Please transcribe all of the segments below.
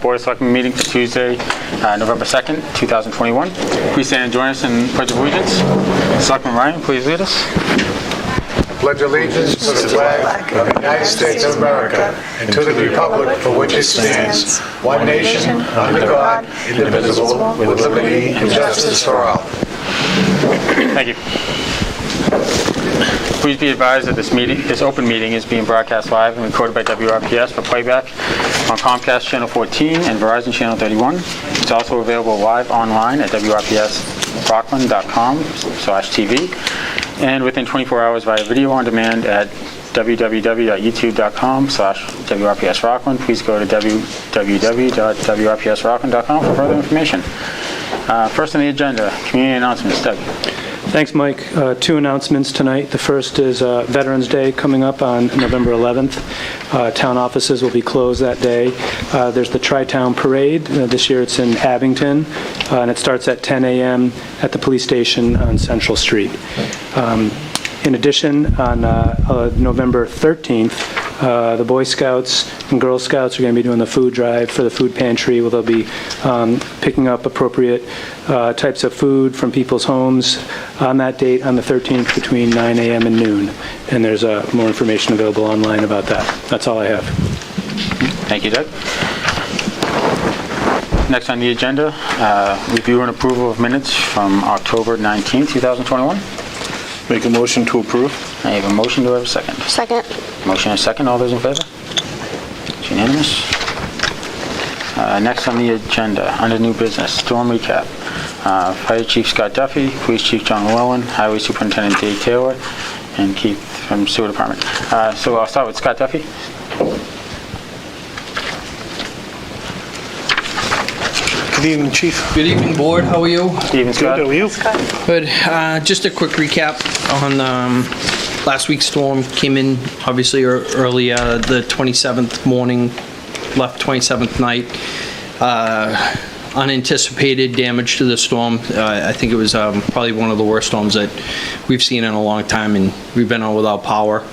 Board of Selectmen meeting for Tuesday, November 2nd, 2021. Please stand and join us in Pledge of Allegiance. Selectman Ryan, please lead us. Pledge allegiance to the flag of the United States of America and to the republic for which it stands, one nation, under God, indivisible, with liberty and justice for all. Thank you. Please be advised that this open meeting is being broadcast live and recorded by WRPS for playback on Comcast Channel 14 and Verizon Channel 31. It's also available live online at wrpsrockland.com/TV and within 24 hours via video on demand at www.youtube.com/WRPSRockland. Please go to www.wrpsrockland.com for further information. First on the agenda, community announcements. Doug. Thanks, Mike. Two announcements tonight. The first is Veterans Day coming up on November 11th. Town offices will be closed that day. There's the Tri-Town Parade. This year it's in Abington, and it starts at 10 a.m. at the police station on Central Street. In addition, on November 13th, the Boy Scouts and Girl Scouts are going to be doing the food drive for the food pantry, where they'll be picking up appropriate types of food from people's homes on that date on the 13th between 9 a.m. and noon. And there's more information available online about that. That's all I have. Thank you, Doug. Next on the agenda, review and approval of minutes from October 19th, 2021. Make a motion to approve. I have a motion. Do I have a second? Second. Motion and a second. All those in favor? It's unanimous. Next on the agenda, under new business, storm recap. Fire Chief Scott Duffy, Police Chief John Llewellyn, Highway Superintendent Dave Taylor, and Keith from Sewer Department. So I'll start with Scott Duffy. Good evening, Chief. Good evening, Board. How are you? Good evening, Scott. Good, how are you? Good. Just a quick recap on last week's storm. Came in, obviously, early the 27th morning, left 27th night. Unanticipated damage to the storm. I think it was probably one of the worst storms that we've seen in a long time, and we've been on without power.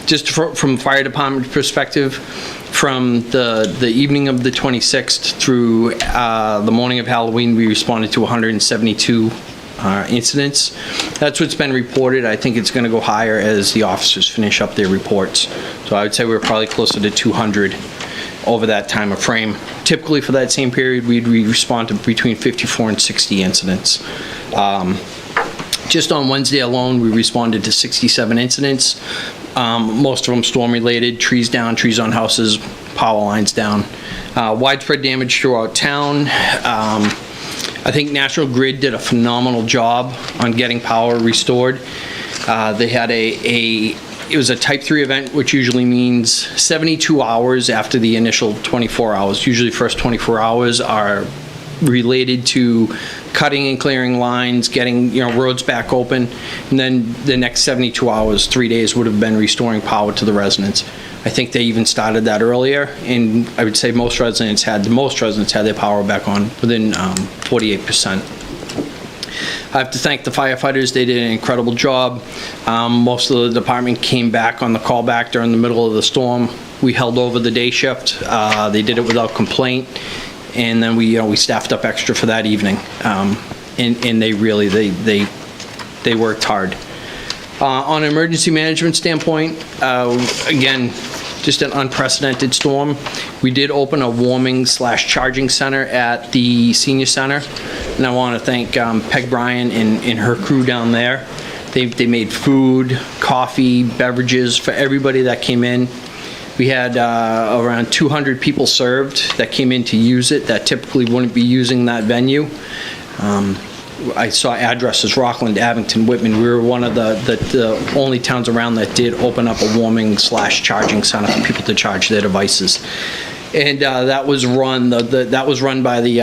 Just from fire department perspective, from the evening of the 26th through the morning of Halloween, we responded to 172 incidents. That's what's been reported. I think it's going to go higher as the officers finish up their reports. So I would say we're probably closer to 200 over that time of frame. Typically for that same period, we'd respond to between 54 and 60 incidents. Just on Wednesday alone, we responded to 67 incidents. Most of them storm-related, trees down, trees on houses, power lines down. Widespread damage throughout town. I think National Grid did a phenomenal job on getting power restored. They had it was a Type 3 event, which usually means 72 hours after the initial 24 hours. Usually the first 24 hours are related to cutting and clearing lines, getting roads back open, and then the next 72 hours, 3 days, would have been restoring power to the residents. I think they even started that earlier, and I would say most residents had their power back on within 48%. I have to thank the firefighters. They did an incredible job. Most of the department came back on the callback during the middle of the storm. We held over the day shift. They did it without complaint. And then we staffed up extra for that evening, and they really worked hard. On an emergency management standpoint, again, just an unprecedented storm. We did open a warming/charging center at the senior center, and I want to thank Peg Bryan and her crew down there. They made food, coffee, beverages for everybody that came in. We had around 200 people served that came in to use it that typically wouldn't be using that venue. I saw addresses, Rockland, Abington, Whitman. We were one of the only towns around that did open up a warming/charging center for people to charge their devices. And that was run by the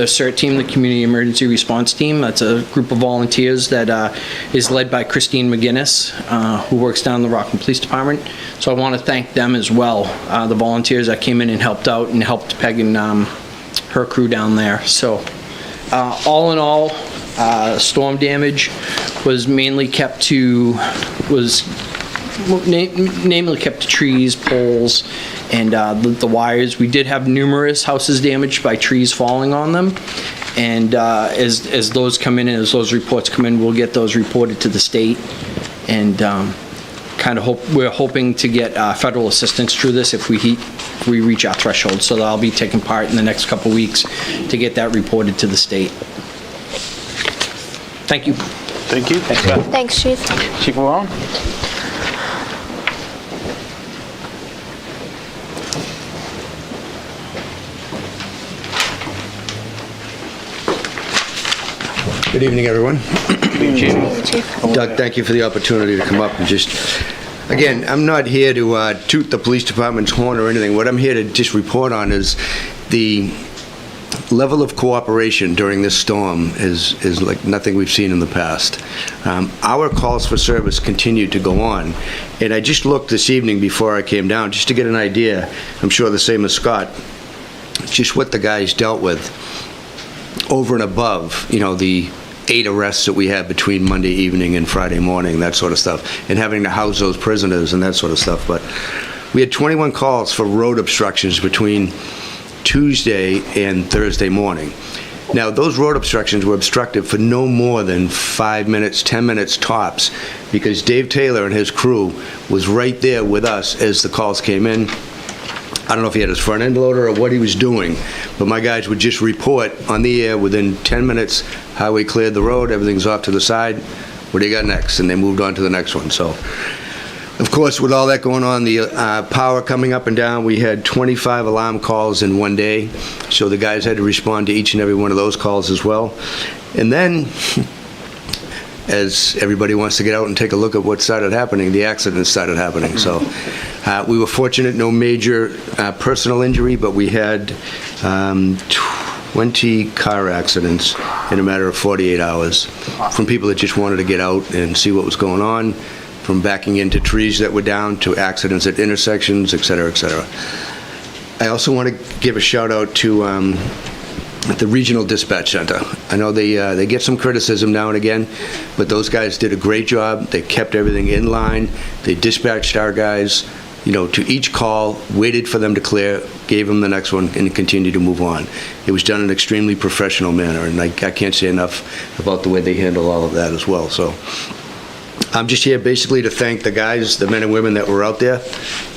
CERT team, the Community Emergency Response Team. That's a group of volunteers that is led by Christine McGinnis, who works down in the Rockland Police Department. So I want to thank them as well, the volunteers that came in and helped out and helped Peg and her crew down there. So all in all, storm damage was mainly kept to, namely kept the trees, poles, and the wires. We did have numerous houses damaged by trees falling on them. And as those come in and as those reports come in, we'll get those reported to the state. And we're hoping to get federal assistance through this if we reach our threshold. So I'll be taking part in the next couple weeks to get that reported to the state. Thank you. Thank you. Thanks, Beth. Thanks, Chief. Chief Llewellyn? Good evening, everyone. Chief. Doug, thank you for the opportunity to come up and just, again, I'm not here to toot the police department's horn or anything. What I'm here to just report on is the level of cooperation during this storm is like nothing we've seen in the past. Our calls for service continue to go on. And I just looked this evening before I came down just to get an idea, I'm sure the same as Scott, just what the guys dealt with over and above, the 8 arrests that we had between Monday evening and Friday morning, that sort of stuff, and having to house those prisoners and that sort of stuff. But we had 21 calls for road obstructions between Tuesday and Thursday morning. Now, those road obstructions were obstructed for no more than 5 minutes, 10 minutes tops, because Dave Taylor and his crew was right there with us as the calls came in. I don't know if he had his front end loader or what he was doing, but my guys would just report on the air within 10 minutes, highway cleared the road, everything's off to the side, what do you got next? And they moved on to the next one. So, of course, with all that going on, the power coming up and down, we had 25 alarm calls in one day, so the guys had to respond to each and every one of those calls as well. And then, as everybody wants to get out and take a look at what started happening, the accidents started happening. So we were fortunate, no major personal injury, but we had 20 car accidents in a matter of 48 hours from people that just wanted to get out and see what was going on, from backing into trees that were down to accidents at intersections, et cetera, et cetera. I also want to give a shout out to the Regional Dispatch Center. I know they get some criticism now and again, but those guys did a great job. They kept everything in line. They dispatched our guys, to each call, waited for them to clear, gave them the next one, and continued to move on. It was done in an extremely professional manner, and I can't say enough about the way they handle all of that as well. So I'm just here basically to thank the guys, the men and women that were out there,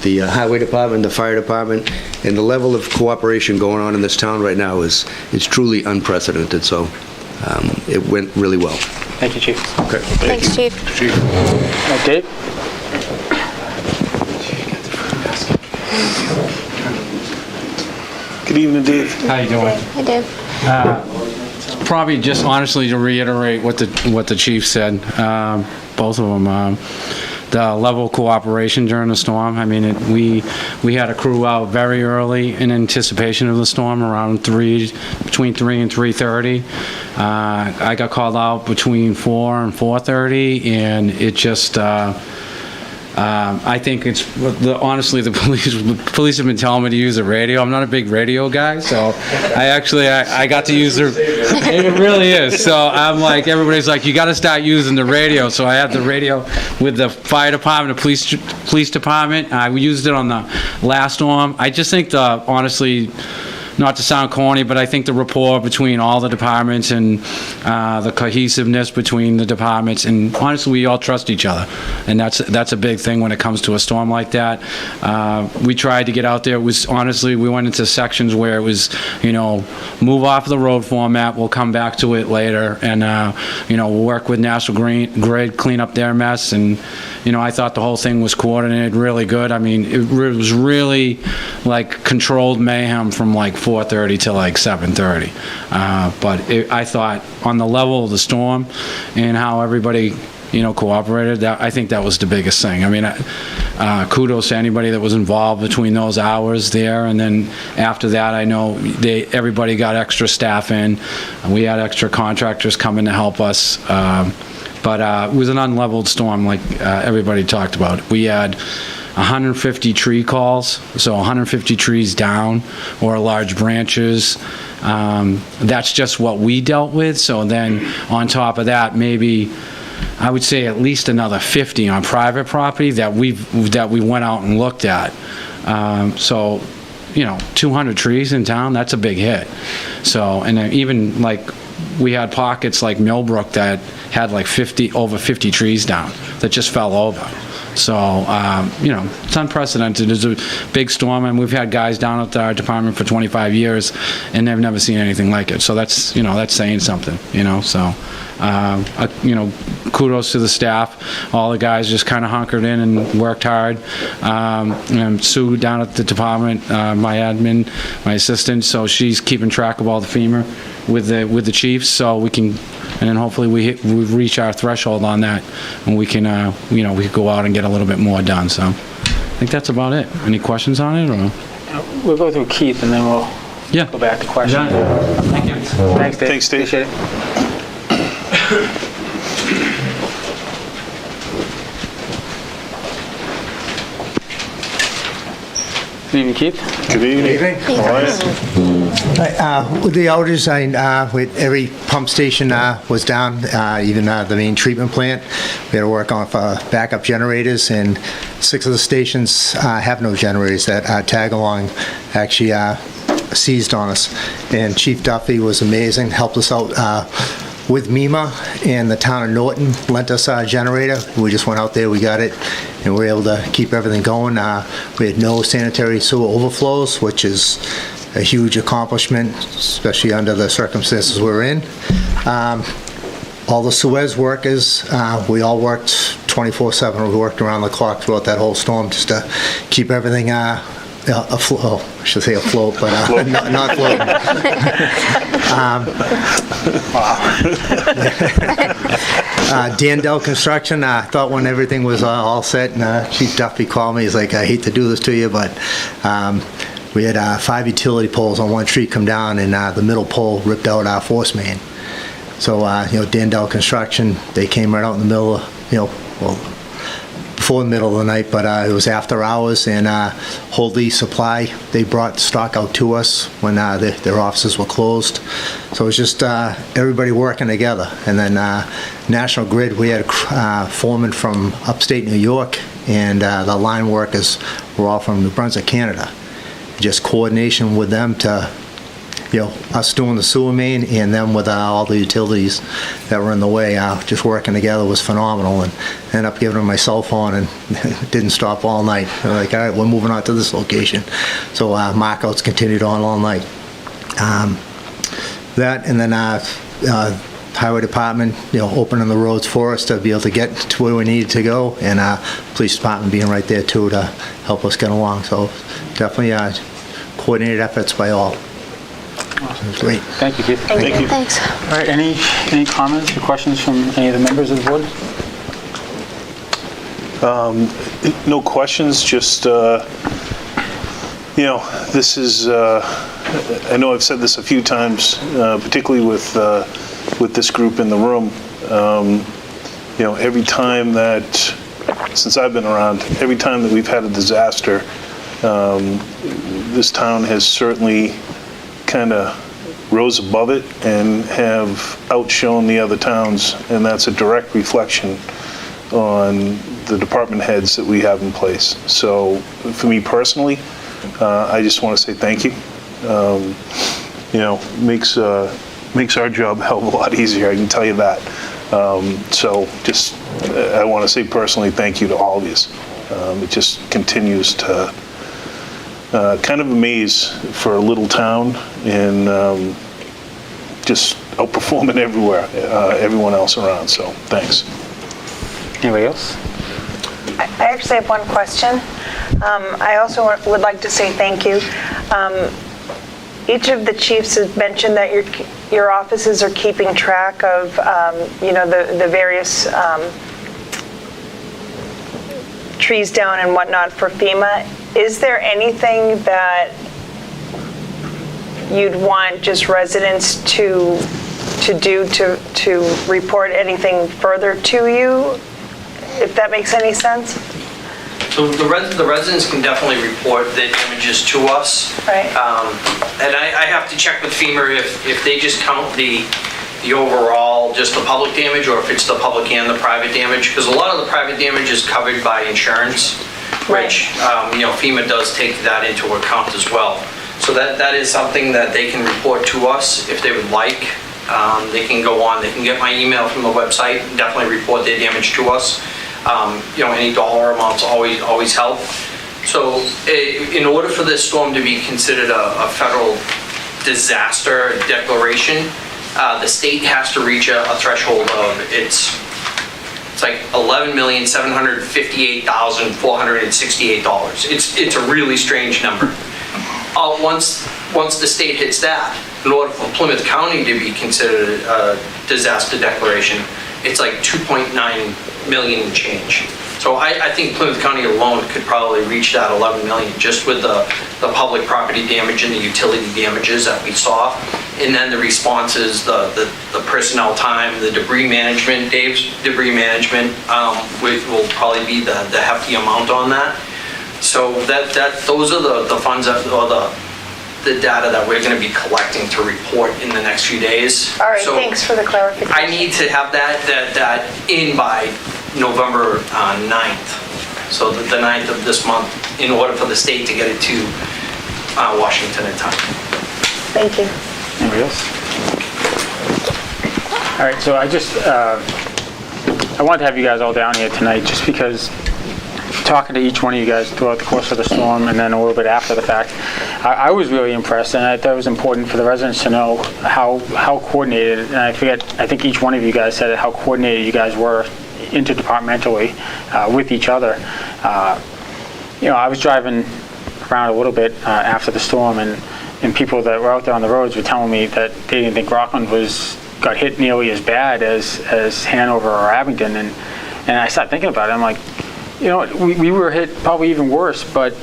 the highway department, the fire department, and the level of cooperation going on in this town right now is truly unprecedented. So it went really well. Thank you, Chief. Okay. Thanks, Chief. Dave? Good evening, Dave. How you doing? Hi, Dave. Probably just honestly to reiterate what the chief said, both of them. The level of cooperation during the storm. I mean, we had a crew out very early in anticipation of the storm, around between 3 and 3:30. I got called out between 4 and 4:30, and it just. I think it's honestly the police have been telling me to use the radio. I'm not a big radio guy, so I got to use it really is. So I'm like, everybody's like, you got to start using the radio. So I have the radio with the fire department, the police department. We used it on the last storm. I just think honestly, not to sound corny, but I think the rapport between all the departments and the cohesiveness between the departments, and honestly, we all trust each other, and that's a big thing when it comes to a storm like that. We tried to get out there. It was honestly, we went into sections where it was, move off the road format. We'll come back to it later, and we'll work with National Grid, clean up their mess, and I thought the whole thing was coordinated really good. I mean, it was really like controlled mayhem from like 4:30 to like 7:30. But I thought on the level of the storm and how everybody, cooperated, I think that was the biggest thing. I mean, kudos to anybody that was involved between those hours there, and then after that, I know everybody got extra staff in. We had extra contractors coming to help us. But it was an unleveled storm, like everybody talked about. We had 150 tree calls, so 150 trees down or large branches. That's just what we dealt with. So then on top of that, maybe I would say at least another 50 on private property that we went out and looked at. So, 200 trees in town, that's a big hit. So, and then even like, we had pockets like Millbrook that had like over 50 trees down that just fell over. So, it's unprecedented. It's a big storm, and we've had guys down at our department for 25 years, and they've never seen anything like it. So that's, that's saying something, So, kudos to the staff. All the guys just kind of hunkered in and worked hard. And Sue down at the department, my admin, my assistant, so she's keeping track of all the FEMA with the chiefs, so we can, and then hopefully we reach our threshold on that, and we can, we can go out and get a little bit more done. So I think that's about it. Any questions on it, or? We'll go through Keith and then we'll go back to questions. Thank you. Thanks, Dave. Thanks, Dave. Appreciate it. Good evening, Keith. Good evening. Evening. How are you? With the outages, with every pump station was down, even the main treatment plant. We had to work on backup generators, and 6 of the stations have no generators. That tag along actually seized on us. And Chief Duffy was amazing, helped us out with MEMA, and the town of Norton lent us a generator. We just went out there, we got it, and we were able to keep everything going. We had no sanitary sewer overflows, which is a huge accomplishment, especially under the circumstances we're in. All the Suez workers, we all worked 24/7. We worked around the clock throughout that whole storm just to keep everything afloat. Oh, I should say afloat, but not floating. Dandel Construction, I thought when everything was all set, and Chief Duffy called me, he's like, I hate to do this to you, but we had 5 utility poles on one tree come down, and the middle pole ripped out our force main. So, Dandel Construction, they came right out in the middle of, before the middle of the night, but it was after hours, and Holdley Supply, they brought stock out to us when their offices were closed. So it was just everybody working together. And then National Grid, we had a foreman from upstate New York, and the line workers were all from New Brunswick, Canada. Just coordination with them to, us doing the sewer main, and them with all the utilities that were in the way, just working together was phenomenal. And ended up giving them my cell phone, and didn't stop all night. They're like, all right, we're moving on to this location. So markouts continued on all night. That, and then Highway Department, opening the roads for us to be able to get to where we needed to go, and Police Department being right there too to help us get along. So definitely coordinated efforts by all. Great. Thank you, Keith. Thank you. Thanks. All right, any comments or questions from any of the members of the board? No questions, just, this is, I know I've said this a few times, particularly with this group in the room. Every time that, since I've been around, every time that we've had a disaster, this town has certainly kind of rose above it and have outshone the other towns, and that's a direct reflection on the department heads that we have in place. So for me personally, I just want to say thank you. Makes our job a hell of a lot easier, I can tell you that. So just, I want to say personally thank you to all of you. It just continues to kind of amaze for a little town, and just outperforming everywhere, everyone else around, so thanks. Anybody else? I actually have one question. I also would like to say thank you. Each of the chiefs has mentioned that your offices are keeping track of, the various trees down and whatnot for FEMA. Is there anything that you'd want just residents to do to report anything further to you, if that makes any sense? So the residents can definitely report the damages to us. Right. And I have to check with FEMA if they just count the the overall, just the public damage, or if it's the public and the private damage, because a lot of the private damage is covered by insurance, which, FEMA does take that into account as well. So that is something that they can report to us if they would like. They can go on, they can get my email from the website, and definitely report their damage to us. Any dollar amounts always help. So in order for this storm to be considered a federal disaster declaration, the state has to reach a threshold of, it's like $11,758,468. It's a really strange number. Once the state hits that, in order for Plymouth County to be considered a disaster declaration, it's like 2.9 million and change. So I think Plymouth County alone could probably reach that 11 million just with the public property damage and the utility damages that we saw. And then the responses, the personnel time, the debris management, Dave's debris management will probably be the hefty amount on that. So those are the funds that, or the data that we're going to be collecting to report in the next few days. All right, So thanks for the clarification. I need to have that in by November 9th, so the 9th of this month, in order for the state to get it to Washington in time. Thank you. Anybody else? All right, so I wanted to have you guys all down here tonight just because talking to each one of you guys throughout the course of the storm and then a little bit after the fact, I was really impressed, and I thought it was important for the residents to know how coordinated, and I think each one of you guys said it, how coordinated you guys were interdepartmentally with each other. I was driving around a little bit after the storm, and people that were out there on the roads were telling me that they didn't think Rockland got hit nearly as bad as Hanover or Abington, and I started thinking about it. I'm like, we were hit probably even worse, but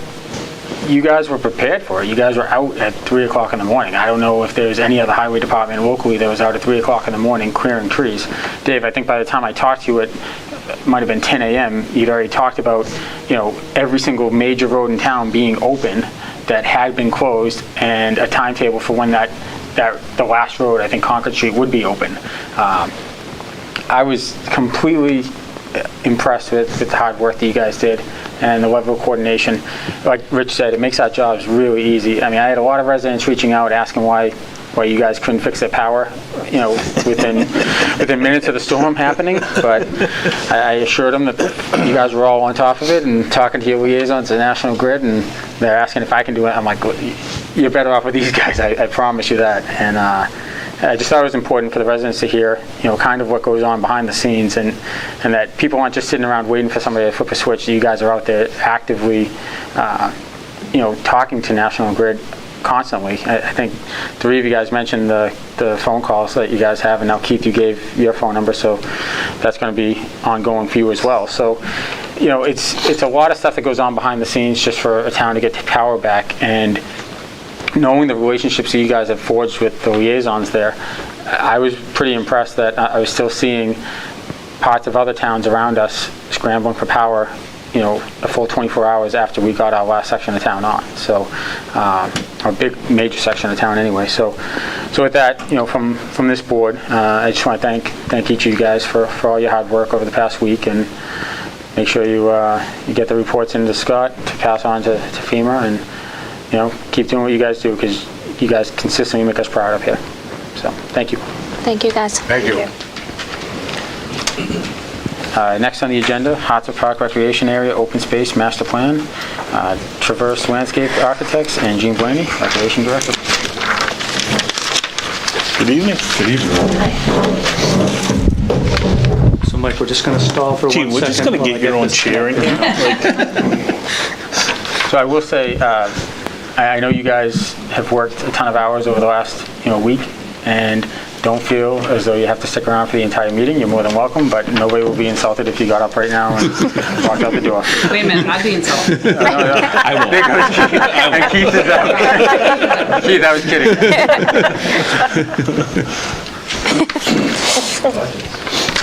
you guys were prepared for it. You guys were out at 3 o'clock in the morning. I don't know if there's any other highway department locally that was out at 3 o'clock in the morning clearing trees. Dave, I think by the time I talked to you, it might have been 10 a.m. You'd already talked about, every single major road in town being open that had been closed, and a timetable for when the last road, I think Concord Street, would be open. I was completely impressed with the hard work that you guys did and the level of coordination. Like Rich said, it makes our jobs really easy. I mean, I had a lot of residents reaching out asking why you guys couldn't fix their power, within minutes of the storm happening. But I assured them that you guys were all on top of it, and talking to your liaisons at National Grid, and they're asking if I can do it. I'm like, you're better off with these guys. I promise you that. And I just thought it was important for the residents to hear, kind of what goes on behind the scenes, and that people aren't just sitting around waiting for somebody to flip a switch. You guys are out there actively, talking to National Grid constantly. I think 3 of you guys mentioned the phone calls that you guys have, and now Keith, you gave your phone number, so that's going to be ongoing for you as well. So, it's a lot of stuff that goes on behind the scenes just for a town to get the power back, and knowing the relationships that you guys have forged with the liaisons there, I was pretty impressed that I was still seeing parts of other towns around us scrambling for power, a full 24 hours after we got our last section of town on. So, a big major section of town anyway. So with that, from this board, I just want to thank each of you guys for all your hard work over the past week, and make sure you get the reports into Scott to pass on to FEMA, and keep doing what you guys do, because you guys consistently make us proud up here. So, thank you. Thank you, guys. Thank you. Next on the agenda, Hartford Park Recreation Area Open Space Master Plan. Traverse Landscape Architects and Gene Blaney, Recreation Director. Good evening. Good evening. So, Mike, we're just going to stall for 1 second. Gene, we're just going to get your own chair in here. So I will say, I know you guys have worked a ton of hours over the last week, and don't feel as though you have to stick around for the entire meeting. You're more than welcome, but nobody will be insulted if you got up right now and walked out the door. Wait a minute, I'd be insulted. I won't. And Keith is out. Keith, I was kidding.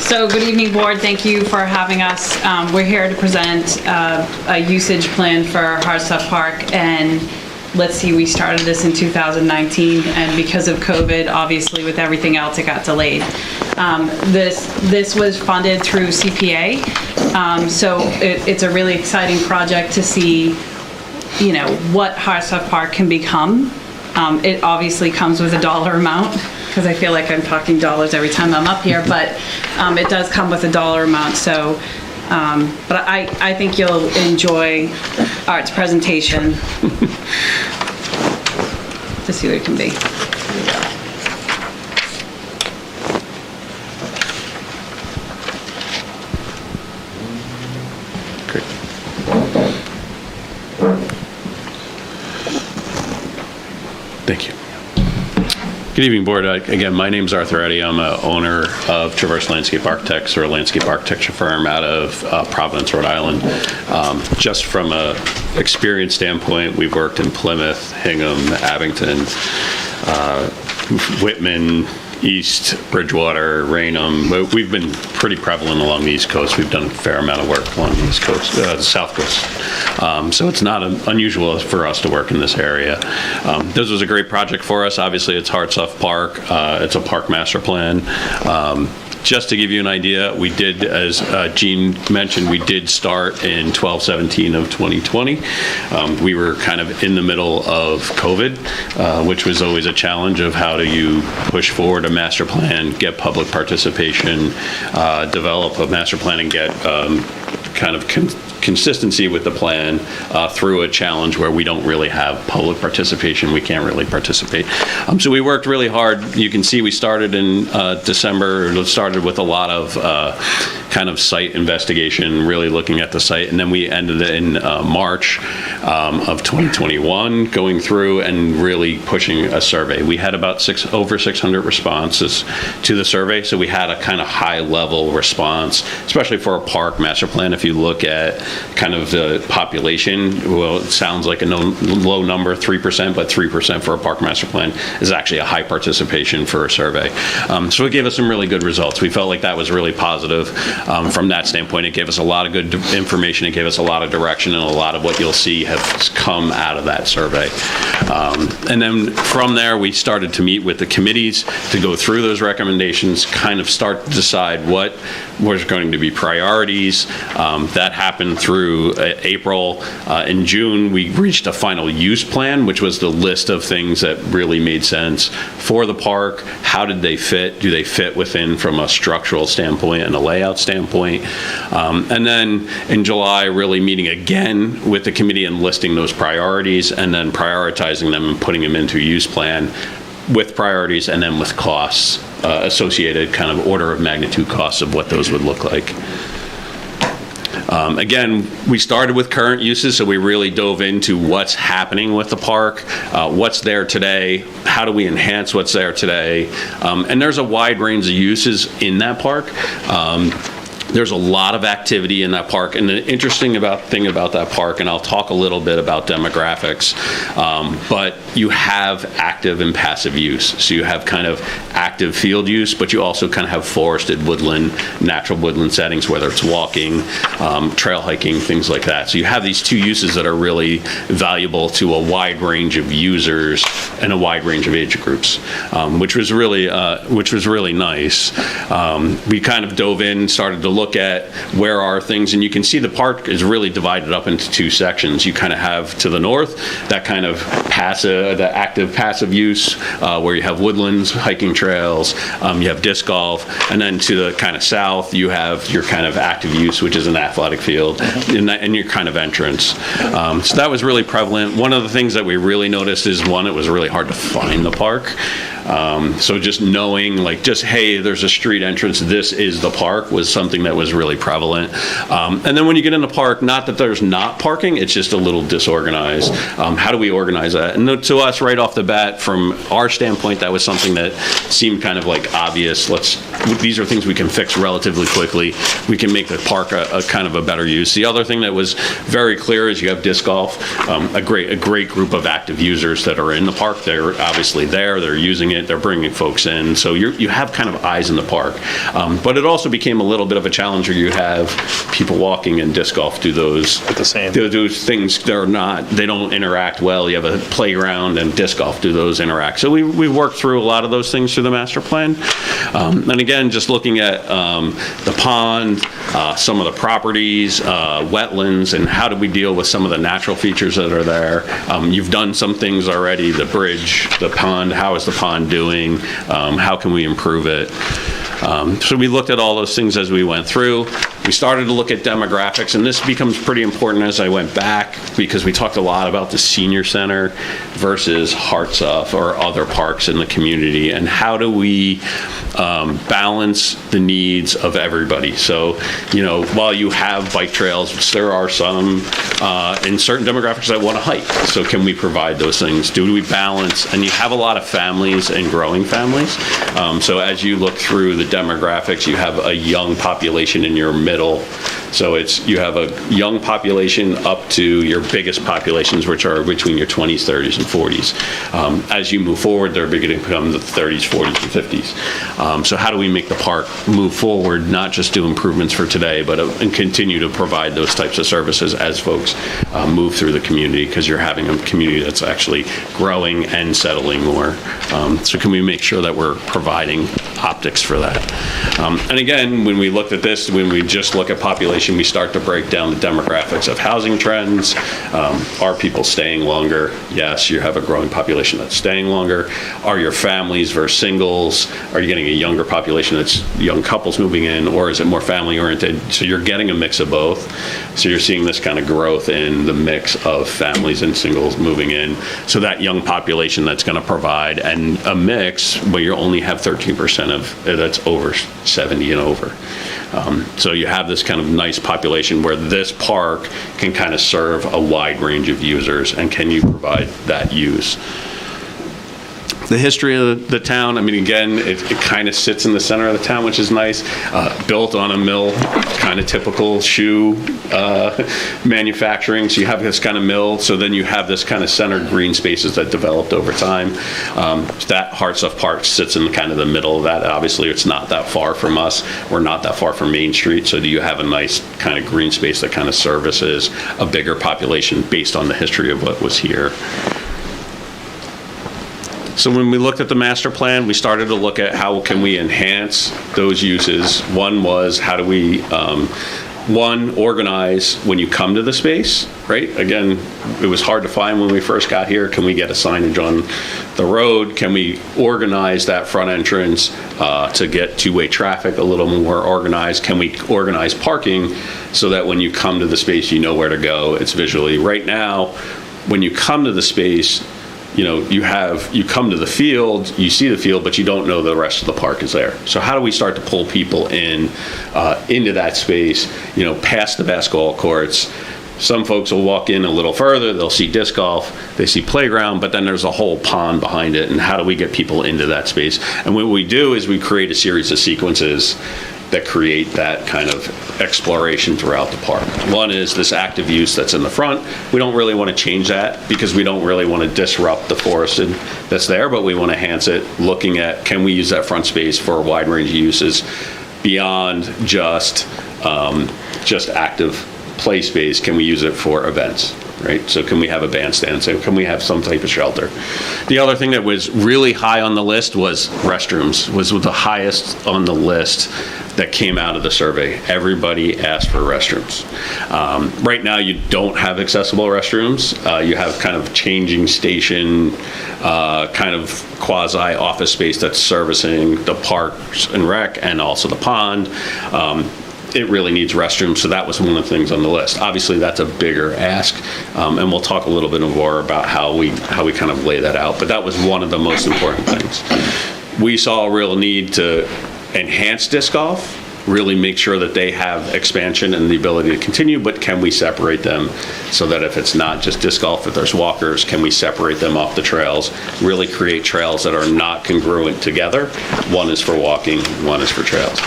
So, good evening, board. Thank you for having us. We're here to present a usage plan for Hartford Park, and let's see, we started this in 2019, and because of COVID, obviously with everything else, it got delayed. This was funded through CPA, so it's a really exciting project to see, you know, what Hartsoft Park can become. It obviously comes with a dollar amount, because I feel like I'm talking dollars every time I'm up here, but it does come with a dollar amount, so, but I think you'll enjoy Art's presentation to see what it can be. Thank you. Good evening, Board. Again, my name's Arthur Eddy. I'm a owner of Traverse Landscape Architects, or a landscape architecture firm out of Providence, Rhode Island. Just from a experience standpoint, we've worked in Plymouth, Hingham, Abington, Whitman, East, Bridgewater, Raynham. We've been pretty prevalent along the East Coast. We've done a fair amount of work along the East Coast, the South Coast. So it's not unusual for us to work in this area. This was a great project for us. Obviously, it's Hartsoft Park. It's a park master plan. Just to give you an idea, we did, as Gene mentioned, we did start in 12/17 of 2020. We were kind of in the middle of COVID, which was always a challenge of how do you push forward a master plan, get public participation, develop a master plan, and get kind of consistency with the plan through a challenge where we don't really have public participation. We can't really participate. So we worked really hard. You can see we started in December. It started with a lot of kind of site investigation, really looking at the site, and then we ended it in March of 2021, going through and really pushing a survey. We had about over 600 responses to the survey, so we had a kind of high-level response, especially for a park master plan. If you look at kind of the population, well, it sounds like a low number, 3%, but 3% for a park master plan is actually a high participation for a survey. So it gave us some really good results. We felt like that was really positive from that standpoint. It gave us a lot of good information. It gave us a lot of direction, and a lot of what you'll see has come out of that survey. And then from there, we started to meet with the committees to go through those recommendations, kind of start to decide what was going to be priorities. That happened through April. In June, we reached a final use plan, which was the list of things that really made sense for the park. How did they fit? Do they fit within from a structural standpoint and a layout standpoint? And then in July, really meeting again with the committee and listing those priorities, and then prioritizing them and putting them into a use plan with priorities, and then with costs associated, kind of order of magnitude costs of what those would look like. Again, we started with current uses, so we really dove into what's happening with the park, what's there today, how do we enhance what's there today, and there's a wide range of uses in that park. There's a lot of activity in that park, and the interesting thing about that park, and I'll talk a little bit about demographics, but you have active and passive use. So you have kind of active field use, but you also kind of have forested woodland, natural woodland settings, whether it's walking, trail hiking, things like that. So you have these two uses that are really valuable to a wide range of users and a wide range of age groups, which was really nice. We kind of dove in, started to look at where are things, and you can see the park is really divided up into two sections. You kind of have to the north that kind of the active passive use where you have woodlands, hiking trails, you have disc golf, and then to the kind of south you have your kind of active use, which is an athletic field, and your kind of entrance. So that was really prevalent. One of the things that we really noticed is, one, it was really hard to find the park. So just knowing, like, just, hey, there's a street entrance, this is the park, was something that was really prevalent. And then when you get in the park, not that there's not parking, it's just a little disorganized. How do we organize that? And to us, right off the bat, from our standpoint, that was something that seemed kind of like obvious. These are things we can fix relatively quickly. We can make the park a kind of a better use. The other thing that was very clear is you have disc golf, a great group of active users that are in the park. They're obviously there, they're using it. it, they're bringing folks in. So you have kind of eyes in the park. But it also became a little bit of a challenge where you have people walking and disc golf do those At the same. do those things. They don't interact well. You have a playground and disc golf do those interact. So we worked through a lot of those things through the master plan. And again, just looking at the pond, some of the properties, wetlands, and how do we deal with some of the natural features that are there. You've done some things already, the bridge, the pond, how is the pond doing? How can we improve it? So we looked at all those things as we went through. We started to look at demographics, and this becomes pretty important as I went back, because we talked a lot about the senior center versus Hartsuff or other parks in the community, and how do we balance the needs of everybody. So, while you have bike trails, there are some in certain demographics that want to hike. So can we provide those things? Do we balance? And you have a lot of families and growing families. So as you look through the demographics, you have a young population in your middle. So you have a young population up to your biggest populations, which are between your 20s, 30s, and 40s. As you move forward, they're beginning to become the 30s, 40s, and 50s. So how do we make the park move forward, not just do improvements for today, but and continue to provide those types of services as folks move through the community, because you're having a community that's actually growing and settling more. So can we make sure that we're providing optics for that? And again, when we looked at this, when we just look at population, we start to break down the demographics of housing trends. Are people staying longer? Yes, you have a growing population that's staying longer. Are your families versus singles? Are you getting a younger population that's young couples moving in, or is it more family oriented? So you're getting a mix of both. So you're seeing this kind of growth in the mix of families and singles moving in. So that young population that's going to provide, and a mix where you only have 13% of that's over 70 and over. So you have this kind of nice population where this park can kind of serve a wide range of users, and can you provide that use? The history of the town, I mean, again, it kind of sits in the center of the town, which is nice. Built on a mill, kind of typical shoe manufacturing. So you have this kind of mill. So then you have this kind of centered green spaces that developed over time. That Hartsuff Park sits in kind of the middle of that. Obviously, it's not that far from us. We're not that far from Main Street. So do you have a nice kind of green space that kind of services a bigger population based on the history of what was here? So when we looked at the master plan, we started to look at how can we enhance those uses. One was, how do we, organize when you come to the space, right? Again, it was hard to find when we first got here. Can we get a signage on the road? Can we organize that front entrance to get two-way traffic a little more organized? Can we organize parking so that when you come to the space, you know where to go? It's visually. Right now, when you come to the space, you come to the field, you see the field, but you don't know the rest of the park is there. So how do we start to pull people in, into that space, past the basketball courts? Some folks will walk in a little further, they'll see disc golf, they see playground, but then there's a whole pond behind it, and how do we get people into that space? And what we do is we create a series of sequences that create that kind of exploration throughout the park. One is this active use that's in the front. We don't really want to change that because we don't really want to disrupt the forest that's there, but we want to enhance it, looking at can we use that front space for a wide range of uses beyond just active play space. Can we use it for events? Right? So can we have a bandstand? So can we have some type of shelter? The other thing that was really high on the list was restrooms, was the highest on the list that came out of the survey. Everybody asked for restrooms. Right now, you don't have accessible restrooms. You have kind of changing station, kind of quasi-office space that's servicing the parks and rec and also the pond. It really needs restrooms, so that was one of the things on the list. Obviously, that's a bigger ask, and we'll talk a little bit more about how we kind of lay that out, but that was one of the most important things. We saw a real need to enhance disc golf, really make sure that they have expansion and the ability to continue, but can we separate them so that if it's not just disc golf, if there's walkers, can we separate them off the trails, really create trails that are not congruent together? One is for walking, one is for trails.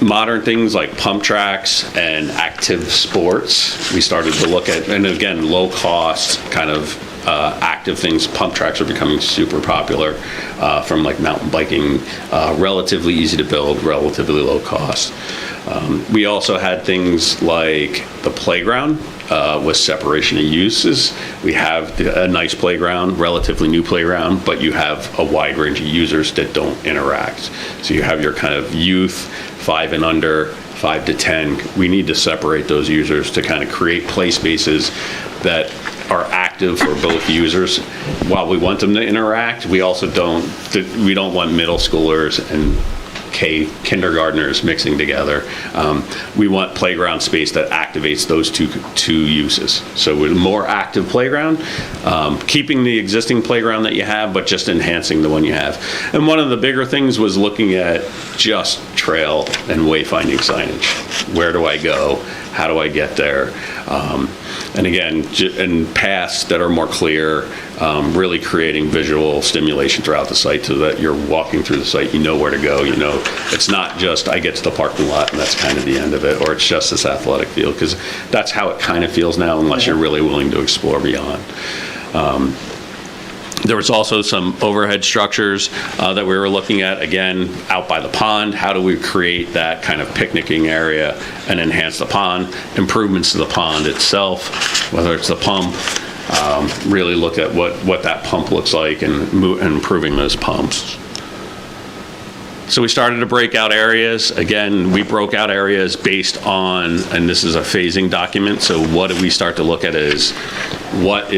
Modern things like pump tracks and active sports, we started to look at, and again, low cost kind of active things. Pump tracks are becoming super popular from like mountain biking, relatively easy to build, relatively low cost. We also had things like the playground with separation of uses. We have a nice playground, relatively new playground, but you have a wide range of users that don't interact. So you have your kind of youth, 5 and under, 5 to 10. We need to separate those users to kind of create play spaces that are active for both users. While we want them to interact, we also don't want middle schoolers and kindergartners mixing together. We want playground space that activates those two uses. So with a more active playground, keeping the existing playground that you have, but just enhancing the one you have. And one of the bigger things was looking at just trail and wayfinding signage. Where do I go? How do I get there? And again, and paths that are more clear, really creating visual stimulation throughout the site so that you're walking through the site, you know where to go, you know, it's not just I get to the parking lot and that's kind of the end of it, or it's just this athletic field, because that's how it kind of feels now unless you're really willing to explore beyond. There was also some overhead structures that we were looking at, again, out by the pond. How do we create that kind of picnicking area and enhance the pond? Improvements to the pond itself, whether it's the pump, really look at what that pump looks like and improving those pumps. So we started to break out areas. Again, we broke out areas based on, and this is a phasing document, so what do we start to look at is what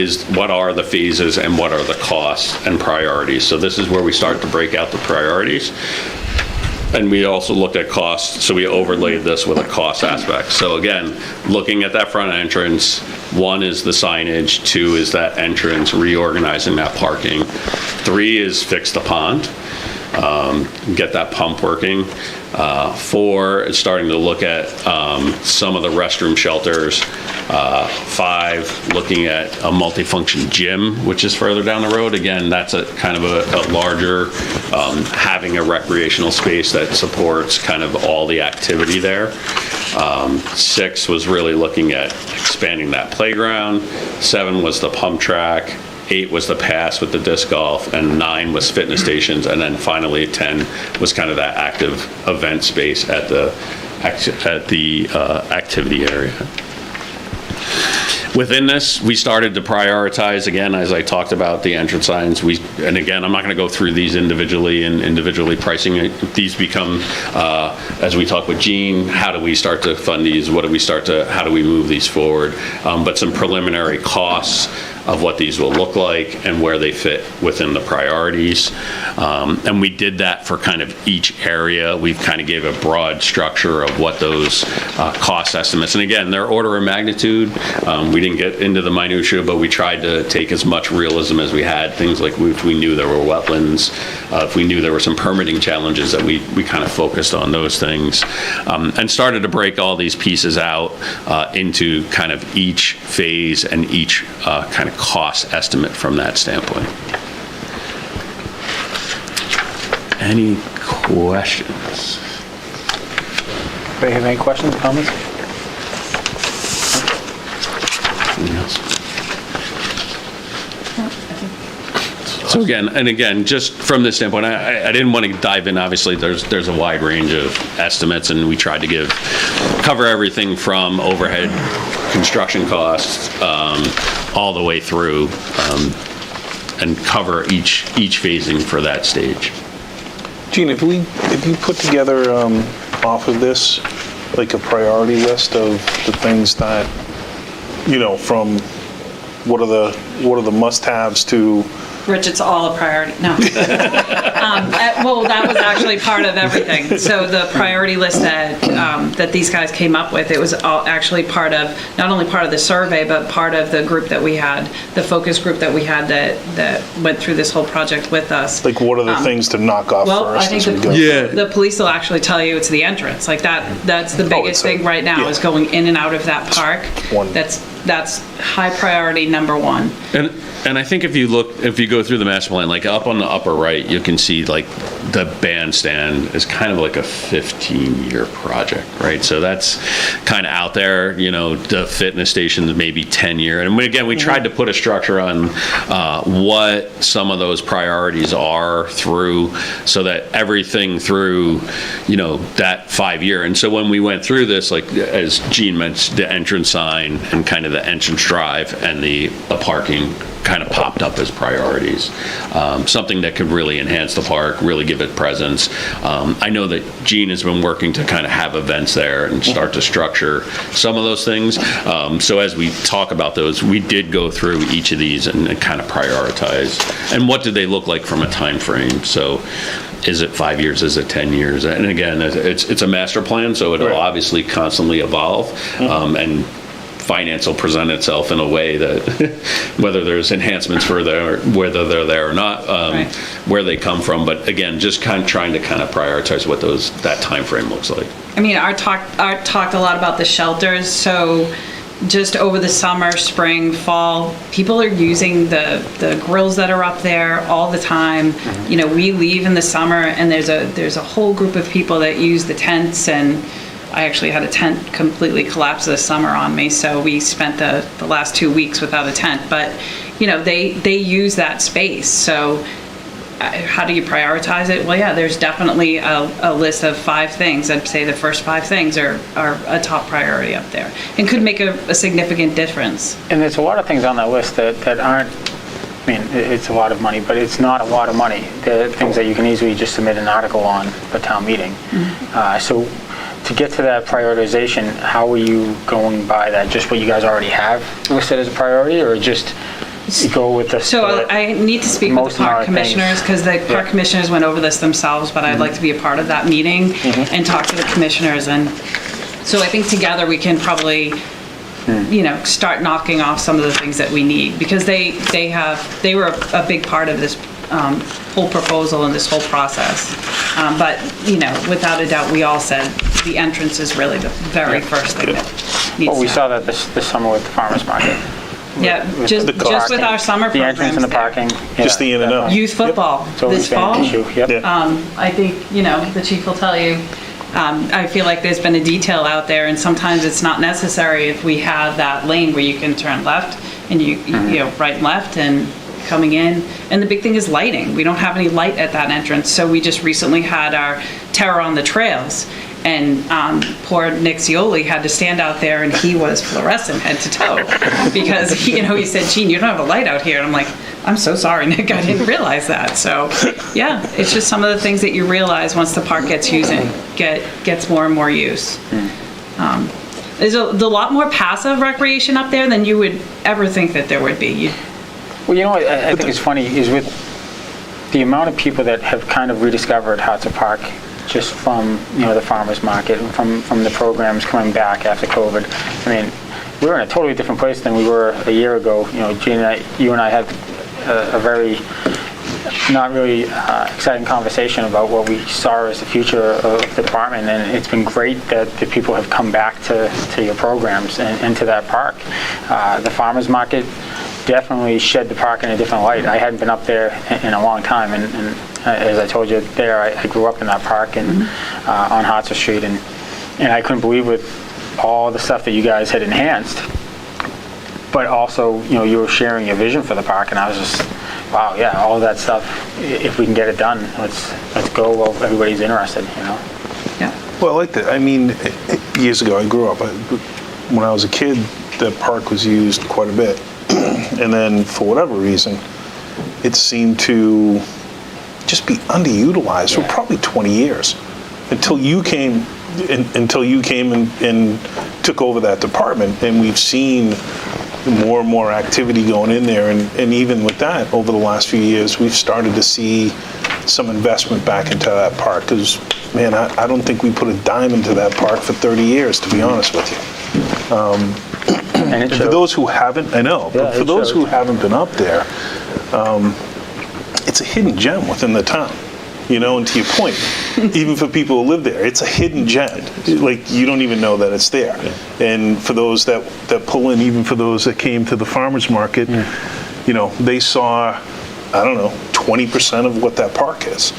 are the phases and what are the costs and priorities. So this is where we start to break out the priorities. And we also looked at costs, so we overlaid this with a cost aspect. So again, looking at that front entrance, 1 is the signage, 2 is that entrance, reorganizing that parking, 3 is fix the pond. Get that pump working. 4 is starting to look at some of the restroom shelters. 5, looking at a multifunction gym, which is further down the road. Again, that's a kind of a larger, having a recreational space that supports kind of all the activity there. 6 was really looking at expanding that playground. 7 was the pump track. 8 was the pass with the disc golf, and 9 was fitness stations, and then finally 10 was kind of that active event space at the activity area. Within this, we started to prioritize, again, as I talked about the entrance signs. And again, I'm not going to go through these individually and individually pricing it. These become, as we talk with Gene, how do we start to fund these? How do we move these forward? But some preliminary costs of what these will look like and where they fit within the priorities. And we did that for kind of each area. We kind of gave a broad structure of what those cost estimates, and again, their order of magnitude. We didn't get into the minutia, but we tried to take as much realism as we had. Things like if we knew there were wetlands, if we knew there were some permitting challenges, that we kind of focused on those things, and started to break all these pieces out into kind of each phase and each kind of cost estimate from that standpoint. Any questions? Anybody have any questions, comments? Anything else? So again, just from this standpoint, I didn't want to dive in. Obviously, there's a wide range of estimates, and we tried to cover everything from overhead construction costs all the way through, and cover each phasing for that stage. Gene, if you put together off of this, like a priority list of the things that, you know, from what are the must-haves to. Rich, it's all a priority. No. Well, that was actually part of everything. So the priority list that these guys came up with, it was all actually part of, not only part of the survey, but part of the group that we had, the focus group that we had that went through this whole project with us. Like, what are the things to knock off well, first? I think the police will actually tell you it's the entrance. Like that's the biggest thing right now is going in and out of that park. That's high priority number 1. And I think if you go through the master plan, like up on the upper right, you can see like the bandstand is kind of like a 15-year project, right? So that's kind of out there. The fitness station is maybe 10-year. And again, we tried to put a structure on what some of those priorities are through, so that everything through, that 5-year. And so when we went through this, like as Gene mentioned, the entrance sign and kind of the entrance drive and the parking kind of popped up as priorities. Something that could really enhance the park, really give it presence. I know that Gene has been working to kind of have events there and start to structure some of those things. So as we talk about those, we did go through each of these and kind of prioritize. And what did they look like from a time frame? So is it 5 years? Is it 10 years? And again, it's a master plan, so it'll obviously constantly evolve. And finance will present itself in a way that whether there's enhancements for there, whether they're there or not, where they come from. But again, just kind of trying to kind of prioritize what that time frame looks like. I mean, Art talked a lot about the shelters. So just over the summer, spring, fall, people are using the grills that are up there all the time. We leave in the summer and there's a whole group of people that use the tents, and I actually had a tent completely collapse this summer on me, so we spent the last 2 weeks without a tent. But, they use that space. So how do you prioritize it? Well, yeah, there's definitely a list of 5 things. I'd say the first 5 things are a top priority up there and could make a significant difference. And there's a lot of things on that list that aren't, it's a lot of money, but it's not a lot of money. They're things that you can easily just submit an article on for town meeting. So to get to that prioritization, how are you going by that? Just what you guys already have listed as a priority, or just go with the... So I need to speak with the park commissioners, because the park commissioners went over this themselves, but I'd like to be a part of that meeting and talk to the commissioners. And so I think together we can probably start knocking off some of the things that we need, because they were a big part of this whole proposal and this whole process. But, without a doubt, we all said the entrance is really the very first thing that needs Well, we to saw that this summer with the farmer's market. Yeah, just with our summer The programs. entrance and the there. parking. Just the in and out. Youth football It's always this been fall. an issue, yep. I think, the chief will tell you, I feel like there's been a detail out there, and sometimes it's not necessary if we have that lane where you can turn left and you right and left and coming in. And the big thing is lighting. We don't have any light at that entrance, so we just recently had our Terror on the Trails. And poor Nick Cioli had to stand out there, and he was fluorescent head to toe because he said, "Gene, you don't have a light out here." And I'm like, "I'm so sorry, Nick. I didn't realize that." So, yeah, it's just some of the things that you realize once the park gets more and more use. There's a lot more passive recreation up there than you would ever think that there would be. Well, I think it's funny is with the amount of people that have kind of rediscovered Hartford Park just from the farmers market and from the programs coming back after COVID. We're in a totally different place than we were a year ago. Gene and you and I had a very not really exciting conversation about what we saw as the future of the department, and it's been great that the people have come back to your programs and to that park. The farmers market definitely shed the park in a different light. I hadn't been up there in a long time, and as I told you there, I grew up in that park and on Hartford Street, and I couldn't believe with all the stuff that you guys had enhanced, but also you were sharing your vision for the park, and I was just, wow, yeah, all of that stuff. If we can get it done, let's go while everybody's interested. Yeah. Well, I like that. Years ago, I grew up. When I was a kid, the park was used quite a bit. And then, for whatever reason, it seemed to just be underutilized for probably 20 years until you came and took over that department. And we've seen more and more activity going in there. And even with that, over the last few years, we've started to see some investment back into that park. Because, man, I don't think we put a dime into that park for 30 years, to be honest with you. And for those who haven't, I know, but for those who haven't been up there, it's a hidden gem within the town. And to your point, even for people who live there, it's a hidden gem. Like, you don't even know that it's there. And for those that pull in, even for those that came to the farmers market, they saw, I don't know, 20% of what that park is.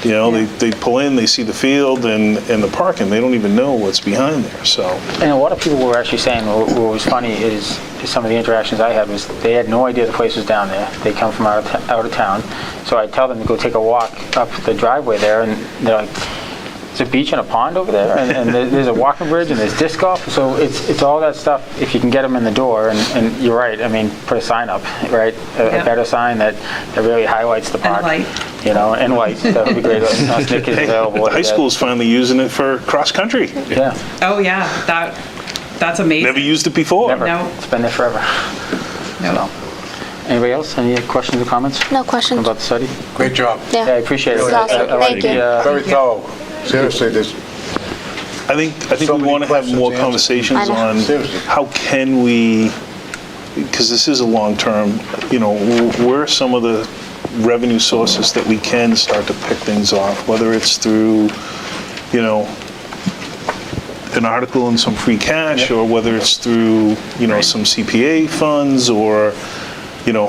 They pull in, they see the field and the park, and they don't even know what's behind there, so. And a lot of people were actually saying, what was funny is some of the interactions I had was they had no idea the place was down there. They come from out of town. So I tell them to go take a walk up the driveway there, and they're like, there's a beach and a pond over there, and there's a walking bridge, and there's disc golf. So it's all that stuff, if you can get them in the door, and you're right, I mean, put a sign up, right? A better sign that really highlights the park. And light. And light, that would be great. Nick is available. The high school's finally using it for cross-country. Yeah. Oh, yeah, that's amazing. Never used it before. Never. No. It's been there forever. No. So, anybody else? Any questions or comments No questions. about the study? Great job. Yeah, I Yeah. appreciate it. It's awesome. I like Thank you. Very thorough. Seriously, this, I think So we many want to have questions more answered. conversations I know. on Seriously. how can we, because this is a long-term, where are some of the revenue sources that we can start to pick things off, whether it's through, an article and some free cash, or whether it's through, some CPA funds, or,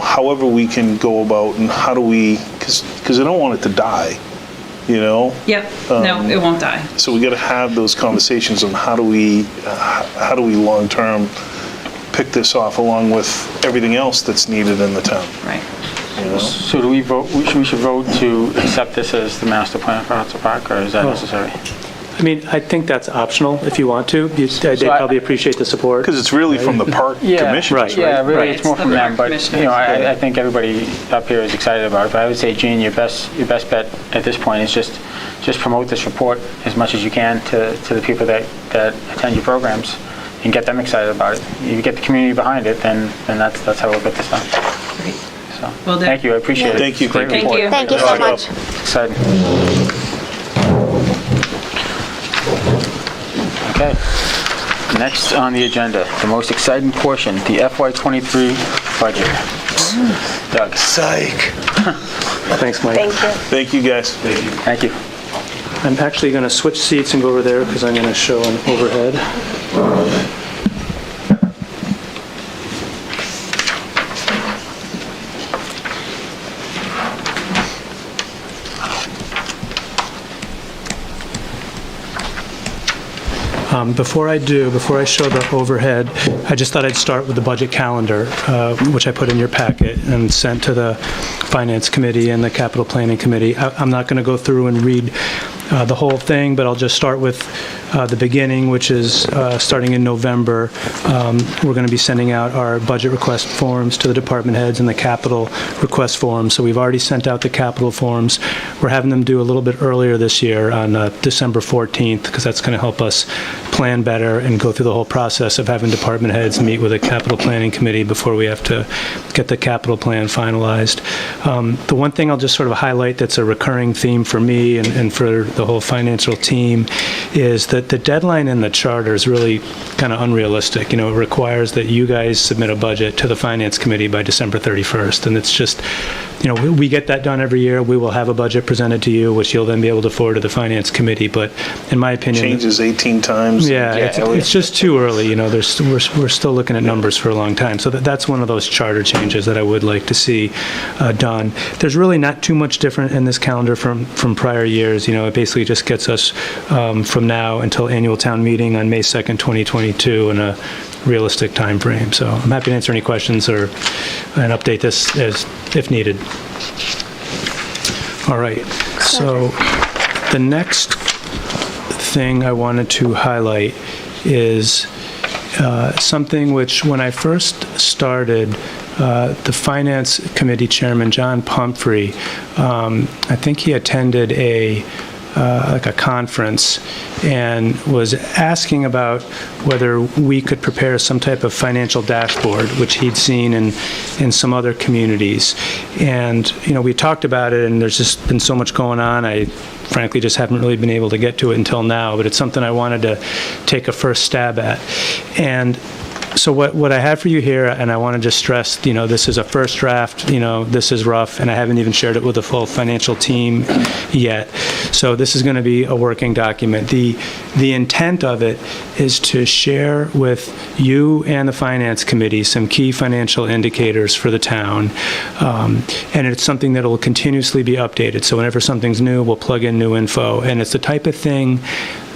however we can go about, and how do we, because I don't want it to die, Yep, no, it won't die. So we got to have those conversations on how do we long-term pick this off along with everything else that's needed in the town. Right. So do we vote, we should vote to accept this as the master plan for Hudson Park, or is that necessary? I mean, I think that's optional if you want to. They So I- probably appreciate the support. Because it's really from the park commissioners, right? Yeah, really, Right. it's more It's from the them, but, commissioners. I think everybody up here is excited about it. But I would say, Gene, your best bet at this point is just promote this report as much as you can to the people that attend your programs and get them excited about it. If you get the community behind it, then that's how we'll get this done. Great. So, Will do. thank you, I appreciate it. Thank you. Great Thank report. you. Thank you so much. Exciting. Okay. Next on the agenda, the most exciting portion, the FY23 budget. Doug. psych. Thanks, Mike. Thank you. Thank you, guys. Thank you. I'm actually going to switch seats and go over there because I'm going to show an overhead. Before I show the overhead, I just thought I'd start with the budget calendar, which I put in your packet and sent to the Finance Committee and the Capital Planning Committee. I'm not going to go through and read the whole thing, but I'll just start with the beginning, which is starting in November. We're going to be sending out our budget request forms to the department heads and the capital request forms. So we've already sent out the capital forms. We're having them do a little bit earlier this year on December 14th, because that's going to help us plan better and go through the whole process of having department heads meet with a capital planning committee before we have to get the capital plan finalized. The one thing I'll just sort of highlight that's a recurring theme for me and for the whole financial team is that the deadline in the charter is really kind of unrealistic. It requires that you guys submit a budget to the Finance Committee by December 31st. And it's just, we get that done every year. We will have a budget presented to you, which you'll then be able to forward to the Finance Committee. But in my opinion... Changes 18 times. Yeah, it's just too early. We're still looking at numbers for a long time. So that's one of those charter changes that I would like to see done. There's really not too much different in this calendar from prior years. It basically just gets us from now until annual town meeting on May 2nd, 2022 in a realistic time frame. So I'm happy to answer any questions and update this as if needed. All right. So the next thing I wanted to highlight is something which, when I first started, the Finance Committee Chairman, John Pumphrey, I think he attended a conference and was asking about whether we could prepare some type of financial dashboard, which he'd seen in some other communities. And, we talked about it, and there's just been so much going on. I frankly just haven't really been able to get to it until now, but it's something I wanted to take a first stab at. And So what I have for you here, and I want to just stress, this is a first draft, this is rough, and I haven't even shared it with the full financial team yet. So this is going to be a working document. The intent of it is to share with you and the Finance Committee some key financial indicators for the town. And it's something that will continuously be updated. So whenever something's new, we'll plug in new info. And it's the type of thing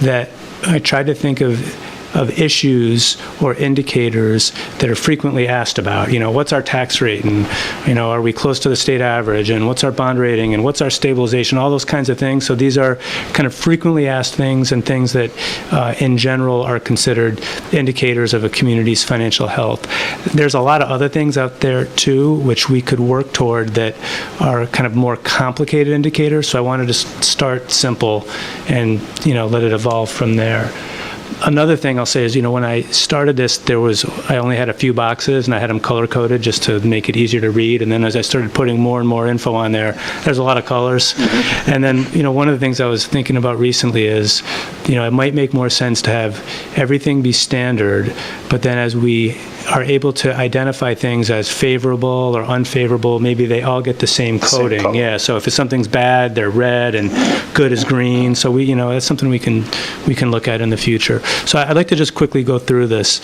that I tried to think of issues or indicators that are frequently asked about. What's our tax rate, and are we close to the state average, and what's our bond rating, and what's our stabilization, all those kinds of things. So these are kind of frequently asked things, and things that in general are considered indicators of a community's financial health. There's a lot of other things out there too which we could work toward that are kind of more complicated indicators. So I wanted to start simple and let it evolve from there. Another thing I'll say is, when I started this, I only had a few boxes, and I had them color-coded just to make it easier to read. And then as I started putting more and more info on there's a lot of colors. And then, one of the things I was thinking about recently is, it might make more sense to have everything be standard, but then as we are able to identify things as favorable or unfavorable, maybe they all get the same coding. color. Yeah, so if something's bad, they're red, and good is green. So that's something we can look at in the future. So I'd like to just quickly go through this,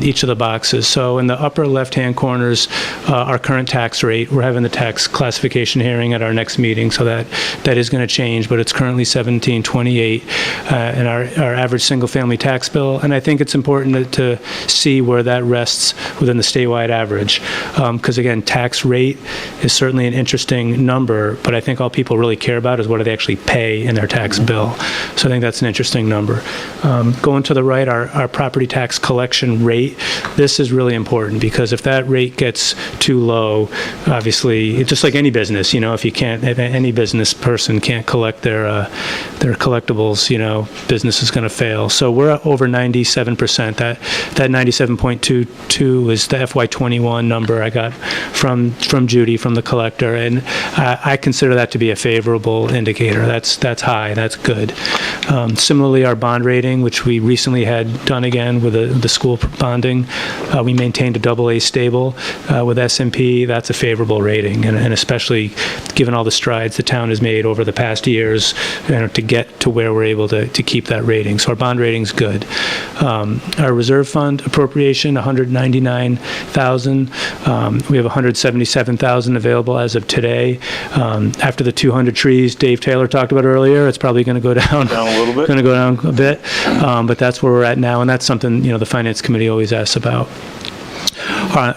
each of the boxes. So in the upper left-hand corners, our current tax rate. We're having the tax classification hearing at our next meeting, so that is going to change, but it's currently $17.28 in our average single-family tax bill. And I think it's important to see where that rests within the statewide average, because again, tax rate is certainly an interesting number, but I think all people really care about is what do they actually pay in their tax bill. So I think that's an interesting number. Going to the right, our property tax collection rate. This is really important, because if that rate gets too low, obviously, it's just like any business, if any business person can't collect their collectibles, business is going to fail. So we're at over 97%. That 97.22 is the FY21 number I got from Judy, from the collector, and I consider that to be a favorable indicator. That's high. That's good. Similarly, our bond rating, which we recently had done again with the school bonding, we maintained a AA stable with S&P. That's a favorable rating, and especially given all the strides the town has made over the past years to get to where we're able to keep that rating. So our bond rating's good. Our reserve fund appropriation, $199,000. We have $177,000 available as of today. After the 200 trees Dave Taylor talked about earlier, it's probably going to go down Down a little bit. Going to go down a bit, but that's where we're at now, and that's something the Finance Committee always asks about.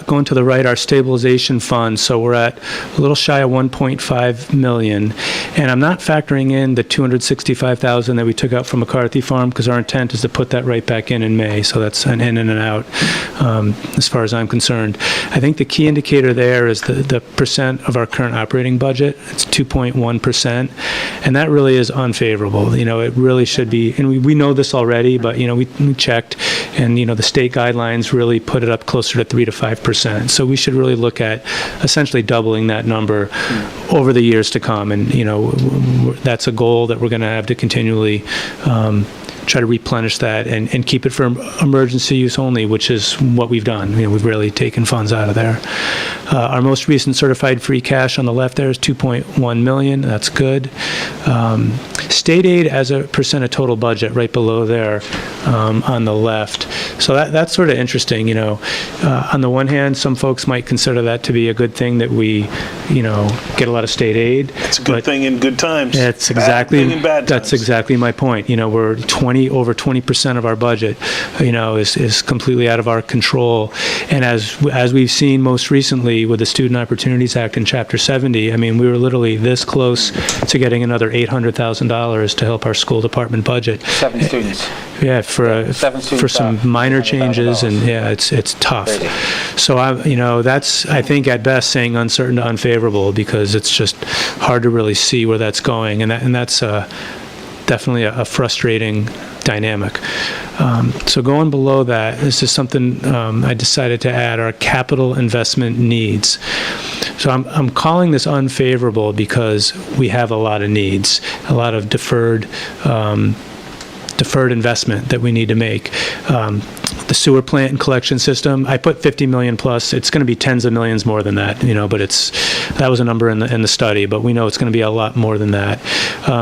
Going to the right, our stabilization fund, so we're at a little shy of 1.5 million, and I'm not factoring in the 265,000 that we took out from McCarthy Farm, because our intent is to put that right back in May, so that's an in and an out as far as I'm concerned. I think the key indicator there is the percent of our current operating budget. It's 2.1%, and that really is unfavorable. It really should be, and we know this already, but we checked, and the state guidelines really put it up closer to 3 to 5%. So we should really look at essentially doubling that number over the years to come. And, that's a goal that we're going to have to continually try to replenish that and keep it for emergency use only, which is what we've done. We've really taken funds out of there. Our most recent certified free cash on the left there is $2.1 million. That's good. State aid as a percent of total budget right below there on the left. So that's sort of interesting. On the one hand, some folks might consider that to be a good thing that we, get a lot of state aid. It's a good thing in good times. It's Bad thing in bad times. That's exactly my point. We're over 20% of our budget, is completely out of our control. And as we've seen most recently with the Student Opportunities Act in Chapter 70, we were literally this close to getting another $800,000 to help our school department budget. 7 students. Yeah, for 7 students, some minor changes, and yeah, it's tough. Crazy. So that's, I think, at best saying uncertain to unfavorable, because it's just hard to really see where that's going, and that's definitely a frustrating dynamic. So going below that, this is something I decided to add, our capital investment needs. So I'm calling this unfavorable because we have a lot of needs, a lot of deferred deferred investment that we need to make. The sewer plant and collection system, I put 50 million plus. It's going to be tens of millions more than that, but that was a number in the study, but we know it's going to be a lot more than that.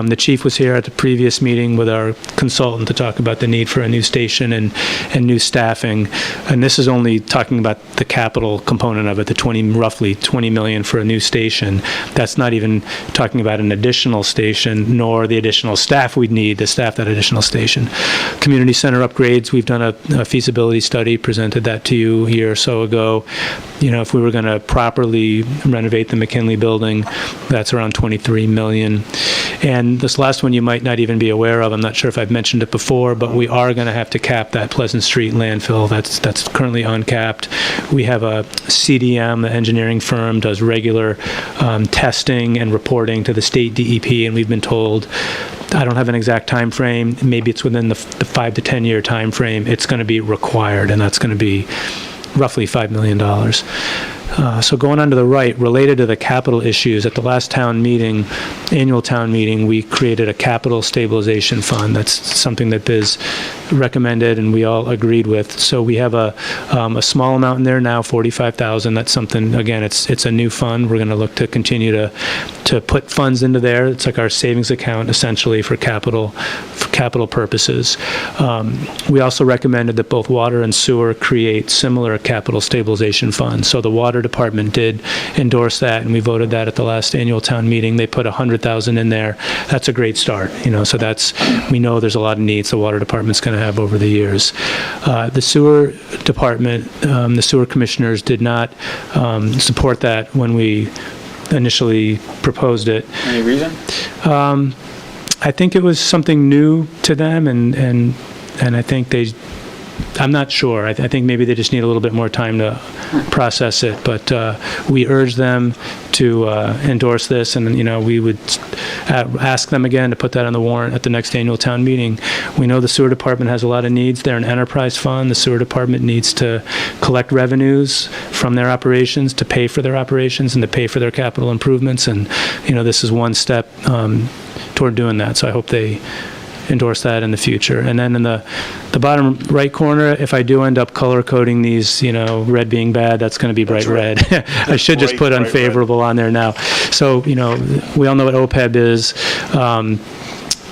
The chief was here at the previous meeting with our consultant to talk about the need for a new station and new staffing, and this is only talking about the capital component of it, roughly 20 million for a new station. That's not even talking about an additional station, nor the additional staff we'd need to staff that additional station. Community center upgrades, we've done a feasibility study, presented that to you a year or so ago. If we were going to properly renovate the McKinley building, that's around 23 million. And this last one you might not even be aware of. I'm not sure if I've mentioned it before, but we are going to have to cap that Pleasant Street landfill. That's currently uncapped. We have a CDM, the engineering firm, does regular testing and reporting to the state DEP, and we've been told, I don't have an exact time frame, maybe it's within the 5 to 10 year time frame, it's going to be required, and that's going to be roughly $5 million. So going on to the right, related to the capital issues, at the last annual town meeting, we created a capital stabilization fund. That's something that Biz recommended and we all agreed with. So we have a small amount in there now, $45,000. That's something, again, it's a new fund. We're going to look to continue to put funds into there. It's like our savings account, essentially, for capital purposes. We also recommended that both water and sewer create similar capital stabilization funds. So the water department did endorse that, and we voted that at the last annual town meeting. They put $100,000 in there. That's a great start, so we know there's a lot of needs the water department's going to have over the years. The sewer department, the sewer commissioners did not support that when we initially proposed it. Any reason? I think it was something new to them, and I think I'm not sure. I think maybe they just need a little bit more time to process it, but we urge them to endorse this, and we would ask them again to put that on the warrant at the next annual town meeting. We know the sewer department has a lot of needs. They're an enterprise fund. The sewer department needs to collect revenues from their operations to pay for their operations and to pay for their capital improvements, and this is one step toward doing that. So I hope they endorse that in the future. And then in the bottom right corner, if I do end up color coding these, red being bad, that's going to be bright red. I should just put unfavorable on there now. So, we all know what OPEB is.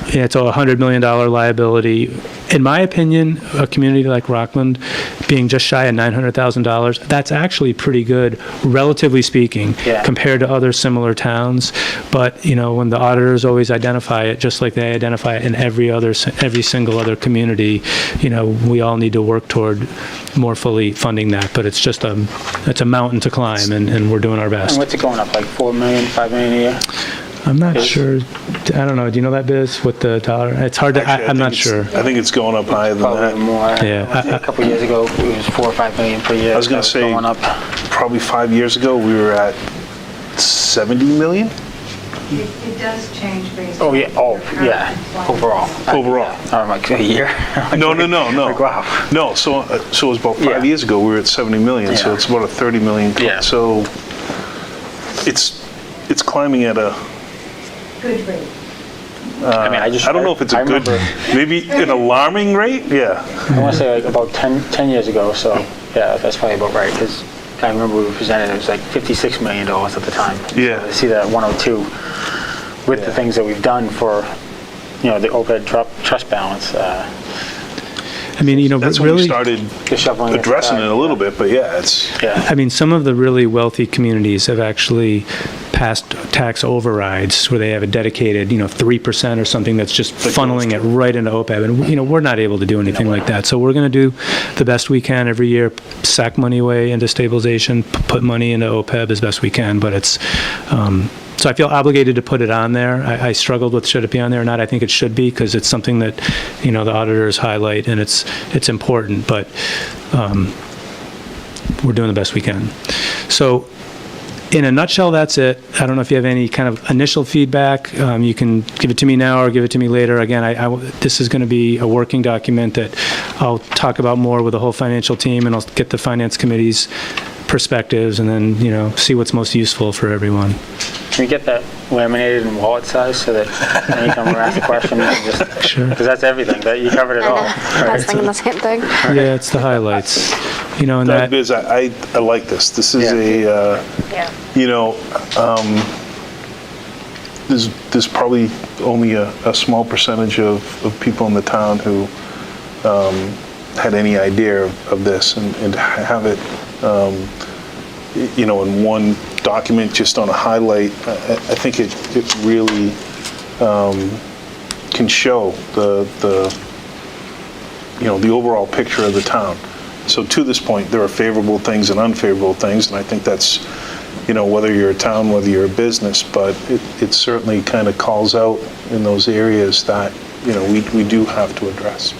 It's a $100 million liability. In my opinion, a community like Rockland being just shy of $900,000, that's actually pretty good, relatively speaking, compared to other similar towns. But, when the auditors always identify it, just like they identify it in every single other community, we all need to work toward more fully funding that. But it's just it's a mountain to climb, and we're doing our best. And what's it going up, like 4 million, 5 million a year? I'm not sure. I don't know. Do you know that, Biz, with the dollar? It's hard to, I'm not sure. I think it's going up higher than Probably that. more. Yeah. A couple of years ago, it was 4 or 5 million per year. I was going to say, going up. probably 5 years ago, we were at 70 million? It does change based on... Oh, yeah. Overall. Overall. I'm like, a year? No. Like, wow. No, so it was about 5 years ago, we were at 70 million, so it's about a 30 million. Yeah. So it's climbing at a... Good rate. I don't know if it's a good, maybe an alarming rate? Yeah. I want to say like about 10 years ago, so yeah, that's probably about right, because I remember we presented, it was like $56 million at the time. Yeah. To see that at 102 with the things that we've done for, the OPEB trust balance. I mean, That's when we really started addressing it a little bit, but yeah, it's... Yeah. I mean, some of the really wealthy communities have actually passed tax overrides where they have a dedicated, 3% or something that's just funneling it right into OPEB. And, we're not able to do anything like that. So we're going to do the best we can every year, sack money away into stabilization, put money into OPEB as best we can. But it's... So I feel obligated to put it on there. I struggled with should it be on there or not. I think it should be, because it's something that, the auditors highlight, and it's important, but we're doing the best we can. So in a nutshell, that's it. I don't know if you have any kind of initial feedback. You can give it to me now or give it to me later. Again, this is going to be a working document that I'll talk about more with the whole financial team, and I'll get the finance committee's perspectives, and then, see what's most useful for everyone. can we get that laminated in wallet size so that anytime we ask a question, you can just, Sure. because that's everything, that you covered it I all. know. I was thinking the same thing. Yeah, it's the highlights. You know, and Doug, that, Biz, I like this. This is Yeah. Yeah. you know, there's probably only a small percentage of people in the town who had any idea of this, and to have it, you know, in one document, just on a highlight, I think it really can show the you know, the overall picture of the town. So to this point, there are favorable things and unfavorable things, and I think that's, you know, whether you're a town, whether you're a business, but it certainly kind of calls out in those areas that, you know, we do have to address.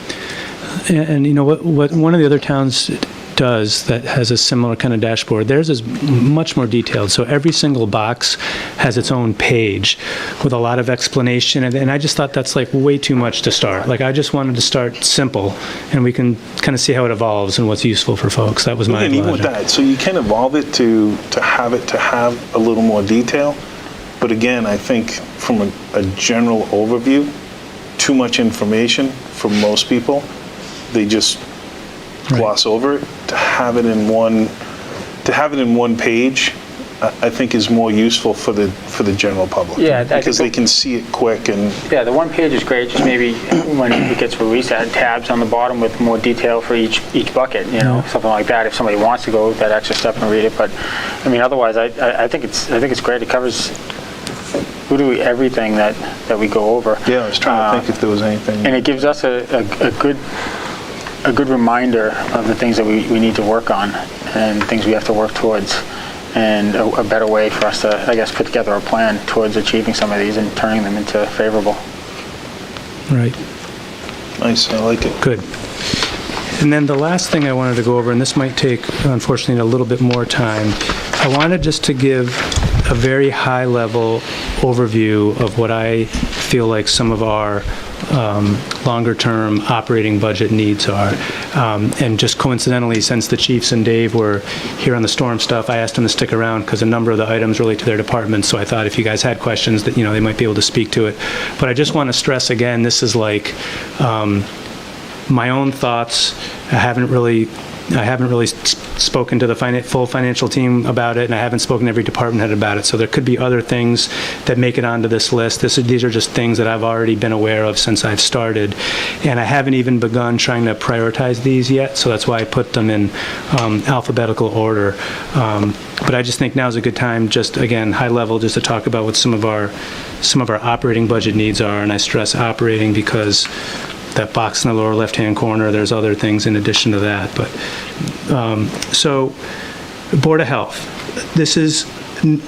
and you know, what one of the other towns does that has a similar kind of dashboard, theirs is much more detailed. So every single box has its own page with a lot of explanation. And I just thought that's like way too much to start. Like, I just wanted to start simple, and we can kind of see how it evolves and what's useful for folks. That was my And even with logic. that, so you can evolve it to have a little more detail. But again, I think from a general overview, too much information for most people, they just gloss over it. To have it in one page, I think is more useful for the general public. Yeah, I think because they can see it quick and. Yeah, the one page is great, just maybe when it gets released, add tabs on the bottom with more detail for each bucket, you know, something like that, if somebody wants to go that extra step and read it. But, I mean, otherwise, I think it's great. It covers literally everything that we go over. Yeah, I was trying to think if there was anything. And it gives us a good reminder of the things that we need to work on and things we have to work towards, and a better way for us to, I guess, put together a plan towards achieving some of these and turning them into favorable. Right. Nice, I like it. Good. And then the last thing I wanted to go over, and this might take, unfortunately, a little bit more time, I wanted just to give a very high-level overview of what I feel like some of our longer-term operating budget needs are. And just coincidentally, since the chiefs and Dave were here on the storm stuff, I asked them to stick around because a number of the items relate to their departments. So I thought if you guys had questions, that, you know, they might be able to speak to it. But I just want to stress again, this is like my own thoughts. I haven't really spoken to the full financial team about it, and I haven't spoken to every department head about it. So there could be other things that make it onto this list. These are just things that I've already been aware of since I've started, and I haven't even begun trying to prioritize these yet. So that's why I put them in alphabetical order. But I just think now's a good time, just again, high level, just to talk about what some of our operating budget needs are. And I stress operating because that box in the lower left-hand corner, there's other things in addition to that. But so Board of Health, this is,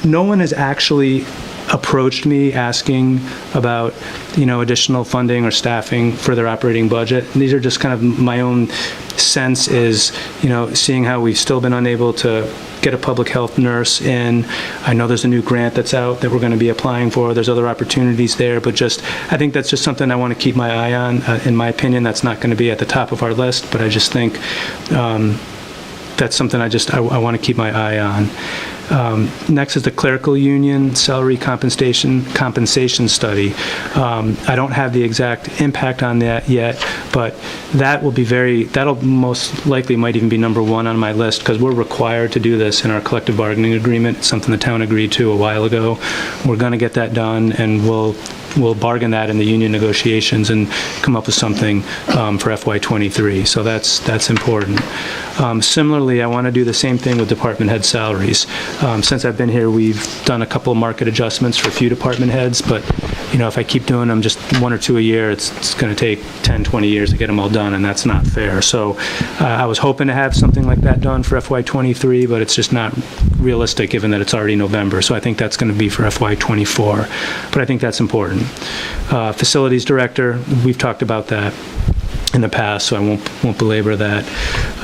no one has actually approached me asking about, you know, additional funding or staffing for their operating budget. And these are just kind of my own sense is, you know, seeing how we've still been unable to get a public health nurse in. I know there's a new grant that's out that we're going to be applying for. There's other opportunities there, but just, I think that's just something I want to keep my eye on. In my opinion, that's not going to be at the top of our list, but I just think that's something I want to keep my eye on. Next is the clerical union salary compensation study. I don't have the exact impact on that yet, but that'll most likely might even be number one on my list because we're required to do this in our collective bargaining agreement, something the town agreed to a while ago. We're going to get that done, and we'll bargain that in the union negotiations and come up with something for FY23. So that's important. Similarly, I want to do the same thing with department head salaries. Since I've been here, we've done a couple of market adjustments for a few department heads, but you know, if I keep doing them just one or two a year, it's going to take 10, 20 years to get them all done, and that's not fair. So I was hoping to have something like that done for FY23, but it's just not realistic given that it's already November. So I think that's going to be for FY24, but I think that's important. Facilities director, we've talked about that. in the past, so I won't belabor that.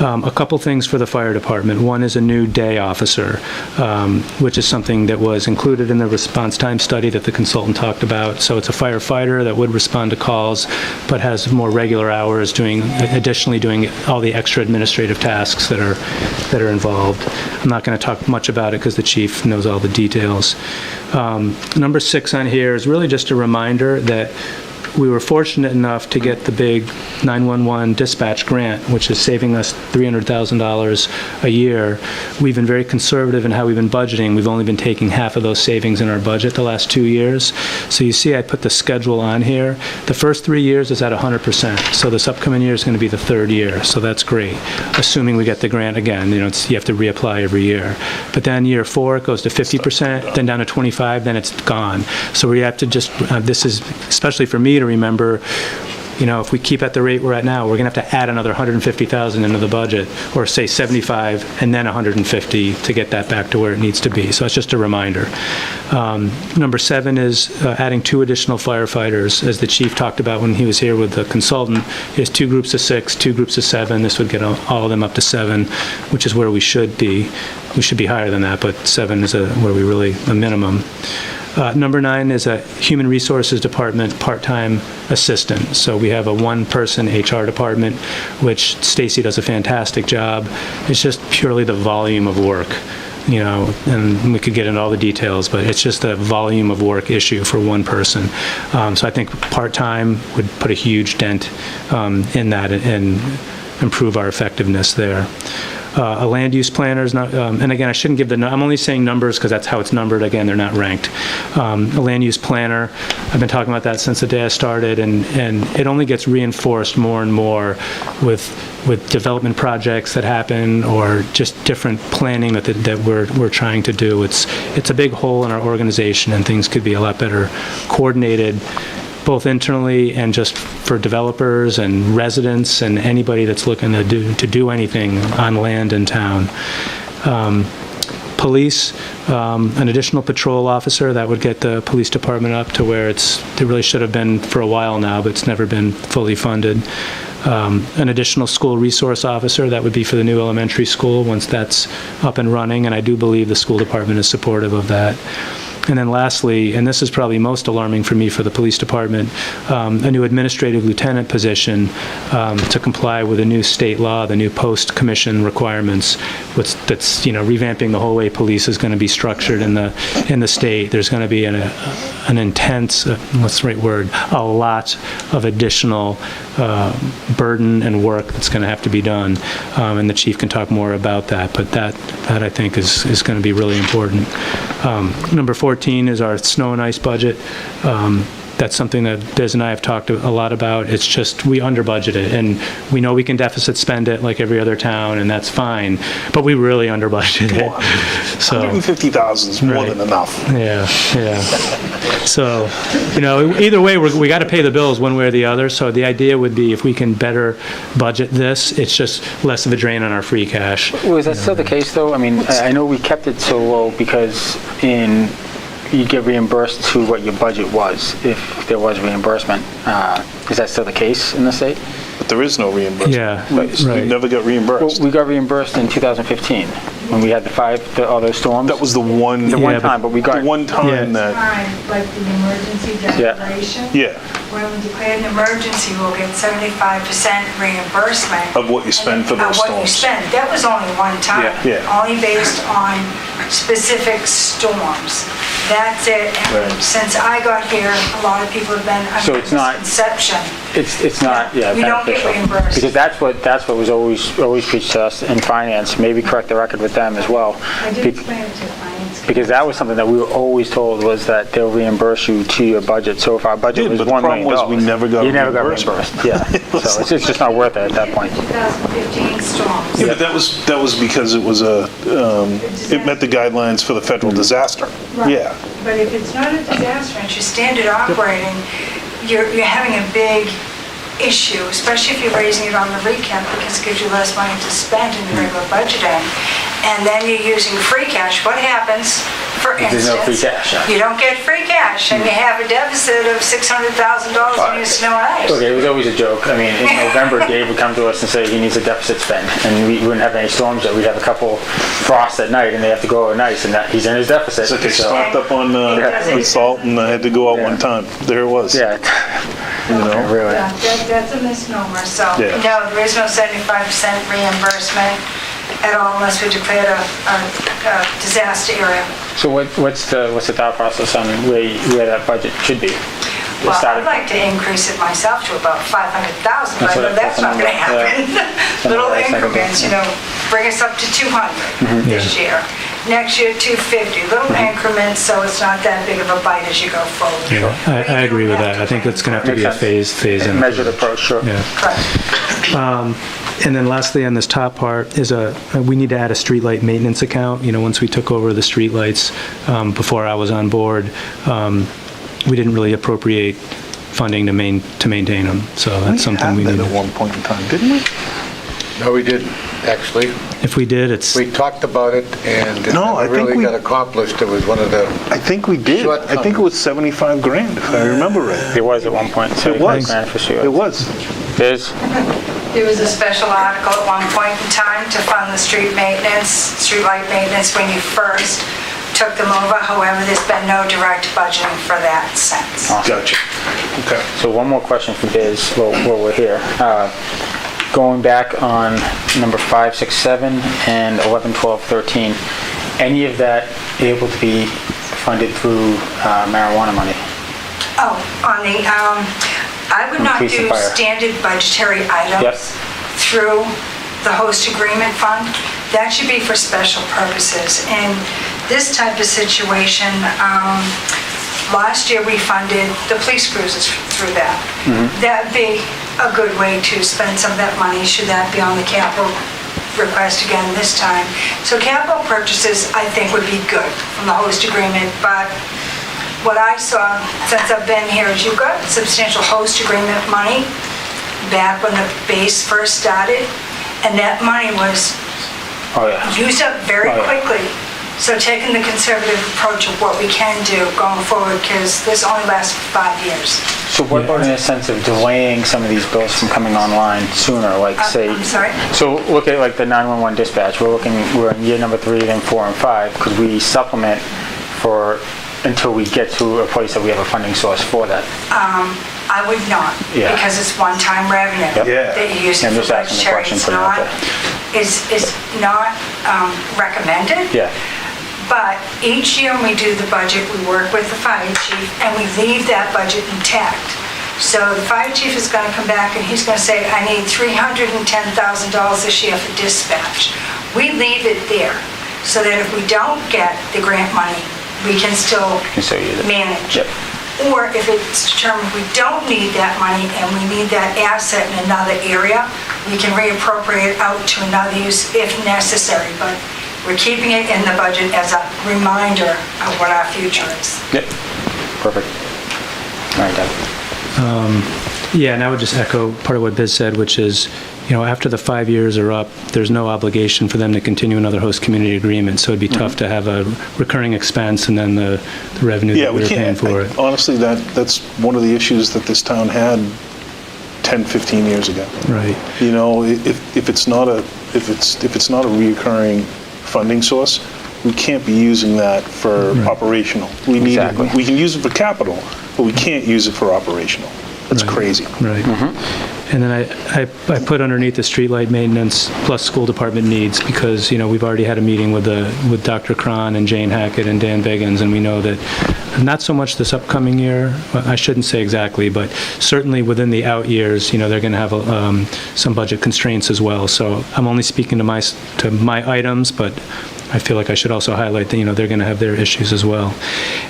A couple things for the fire department. One is a new day officer, which is something that was included in the response time study that the consultant talked about. So it's a firefighter that would respond to calls, but has more regular hours additionally doing all the extra administrative tasks that are involved. I'm not going to talk much about it because the chief knows all the details. Number 6 on here is really just a reminder that we were fortunate enough to get the big 911 dispatch grant, which is saving us $300,000 a year. We've been very conservative in how we've been budgeting. We've only been taking half of those savings in our budget the last 2 years. So you see I put the schedule on here. The first 3 years is at 100%. So this upcoming year is going to be the 3rd year. So that's great, assuming we get the grant again. You have to reapply every year. But then year 4, it goes to 50%, then down to 25, then it's gone. So we have to just, this is, especially for me to remember, if we keep at the rate we're at now, we're going to have to add another $150,000 into the budget, or say 75 and then 150 to get that back to where it needs to be. So it's just a reminder. Number 7 is adding 2 additional firefighters, as the chief talked about when he was here with the consultant. Is 2 groups of 6, 2 groups of 7. This would get all of them up to 7, which is where we should be. We should be higher than that, but 7 is where we really a minimum. Number 9 is a Human Resources Department part-time assistant. So we have a 1-person HR department, which Stacy does a fantastic job. It's just purely the volume of work, and we could get into all the details, but it's just a volume of work issue for 1 person. So I think part-time would put a huge dent in that and improve our effectiveness there. A land use planner is not, and again, I shouldn't give I'm only saying numbers because that's how it's numbered. Again, they're not ranked. A land use planner, I've been talking about that since the day I started, and it only gets reinforced more and more with development projects that happen, or just different planning that we're trying to do. It's a big hole in our organization, and things could be a lot better coordinated, both internally and just for developers and residents and anybody that's looking to do anything on land in town. Police, an additional patrol officer, that would get the police department up to where it really should have been for a while now, but it's never been fully funded. An additional school resource officer, that would be for the new elementary school once that's up and running, and I do believe the school department is supportive of that. And then lastly, and this is probably most alarming for me for the police department, a new administrative lieutenant position to comply with a new state law, the new post-commission requirements, that's revamping the whole way police is going to be structured in the state. There's going to be an intense, what's the right word, a lot of additional burden and work that's going to have to be done, and the chief can talk more about that, but that I think is going to be really important. Number 14 is our snow and ice budget. That's something that Biz and I have talked a lot about. It's just we under budgeted, and we know we can deficit spend it like every other town, and that's fine, but we really under budgeted it. So 150,000 is more than enough. Yeah. So, either way, we got to pay the bills one way or the other. So the idea would be if we can better budget this, it's just less of a drain on our free cash. Was that still the case, though? I mean, I know we kept it so low because you get reimbursed to what your budget was if there was reimbursement. Is that still the case in the state? But there is no reimbursement. Yeah, We never got reimbursed. Well, we got reimbursed in 2015 when we had all those storms. That was the one time, but we got the one time that. Like the emergency declaration. Yeah. When we declare an emergency, we'll get 75% reimbursement. Of what you spend for those Of what you storms. spend. That was only one time. Yeah. Only based on specific storms. That's it. And since I got here, a lot of people have been So under it's not- misconception. It's not, We don't get beneficial. reimbursed. Because that's what was always preached to us in finance. Maybe correct the record with them as well. I did explain it to finance. Because that was something that we were always told was that they'll reimburse you to your budget. So if our budget was but the $1 problem million, was we never got you never got reimbursement. reimbursed. Yeah. So it's just not worth it at that point. 2015 storms. Yeah, but that was because it was it met the guidelines for the federal disaster. Right. Yeah. But if it's not a disaster, and it's your standard operating, you're having a big issue, especially if you're raising it on the recap because it gives you less money to spend in the regular budgeting. And then you're using free cash. What happens? for There's no free instance, cash. you don't get free cash, and you have a deficit of $600,000 in your snow and ice. Okay, it was always a joke. I mean, in November, Dave would come to us and say he needs a deficit spend, and we wouldn't have any storms yet. We'd have a couple frosts at night, and they have to go out nice, and that he's in his deficit. It's like I So- stocked up on salt and I had to go out one time. There it was. Yeah. You know? Really. Yeah, that's a misnomer, so, Yeah. no, there is no 75% reimbursement at all unless we declare a disaster area. So what's the thought process on where that budget should be? The Well, starting I'd like to increase it myself to about 500,000, but I That's know what- that's not gonna that's what- happen. That's Little what I was thinking, increments, you yeah. know, bring us up to 200 this year. Next year, 250, little increments, so it's not that big of a bite as you go forward. Yeah, I agree with that. I think that's going to have to be a Makes phase in. Measured approach, sure. Yeah. Correct. And then lastly, on this top part, is we need to add a streetlight maintenance account. You know, once we took over the streetlights, before I was on board, we didn't really appropriate funding to maintain them. So that's something we had need. that at one point in time, didn't we? No, we didn't, actually. If we did, it's, We talked about it, and it No, I never think really we- got accomplished. It was one of the, I think we did. I think it was 75 grand, if I remember right. It was at one point, It was. $75,000 for sure. It was. There's, There was a special article at one point in time to fund the street light maintenance when you first took them over. However, there's been no direct budgeting for that since. Gotcha. Okay. so one more question for Biz while we're here. Going back on number 5, 6, 7, and 11, 12, 13, any of that able to be funded through marijuana money? Oh, on the, I would not Police and do fire. standard budgetary Yep. items through the host agreement fund. That should be for special purposes. In this type of situation, last year we funded the police cruisers through that. That'd be a good way to spend some of that money, should that be on the capital request again this time. So capital purchases, I think, would be good from the host agreement, but what I saw since I've been here is you've got substantial host agreement money back when the base first started, and that money was Oh, yeah. used up very Oh, yeah. quickly. So taking the conservative approach of what we can do going forward, because this only lasts 5 years. So what about in a sense of delaying some of these bills from coming online sooner, like say... I'm sorry? So look at like the 911 dispatch, we're in year number 3, then 4 and 5. Could we supplement until we get to a place that we have a funding source for that? I would not, Yeah. because it's one-time revenue Yep. Yeah. that you use it I'm for just asking the budgetary. question, It's putting it out not, is not recommended. Yeah. But each year when we do the budget, we work with the fire chief and we leave that budget intact. So the fire chief is going to come back and he's going to say, I need $310,000 this year for dispatch. We leave it there so that if we don't get the grant money, we can still Can still use it. manage. Yep. Or if it's determined we don't need that money and we need that asset in another area, we can reappropriate out to another use if necessary. But we're keeping it in the budget as a reminder of what our future is. Yep. Perfect. All right, Doug. yeah, and I would just echo part of what Biz said, which is, you know, after the 5 years are up, there's no obligation for them to continue another host community agreement, so it'd be tough to have a recurring expense and then the revenue Yeah, that we we're paying can't. for it. Honestly, that's one of the issues that this town had 10, 15 years ago. Right. You know, if it's not a reoccurring funding source, we can't be using that for operational. We need it, Exactly. we can use it for capital, but we can't use it for operational. That's crazy. Right. And then I put underneath the streetlight maintenance plus school department needs because, you know, we've already had a meeting with Dr. Cron and Jane Hackett and Dan Biggins, and we know that not so much this upcoming year, I shouldn't say exactly, but certainly within the out years, you know, they're going to have some budget constraints as well. So I'm only speaking to my items, but I feel like I should also highlight that, you know, they're going to have their issues as well.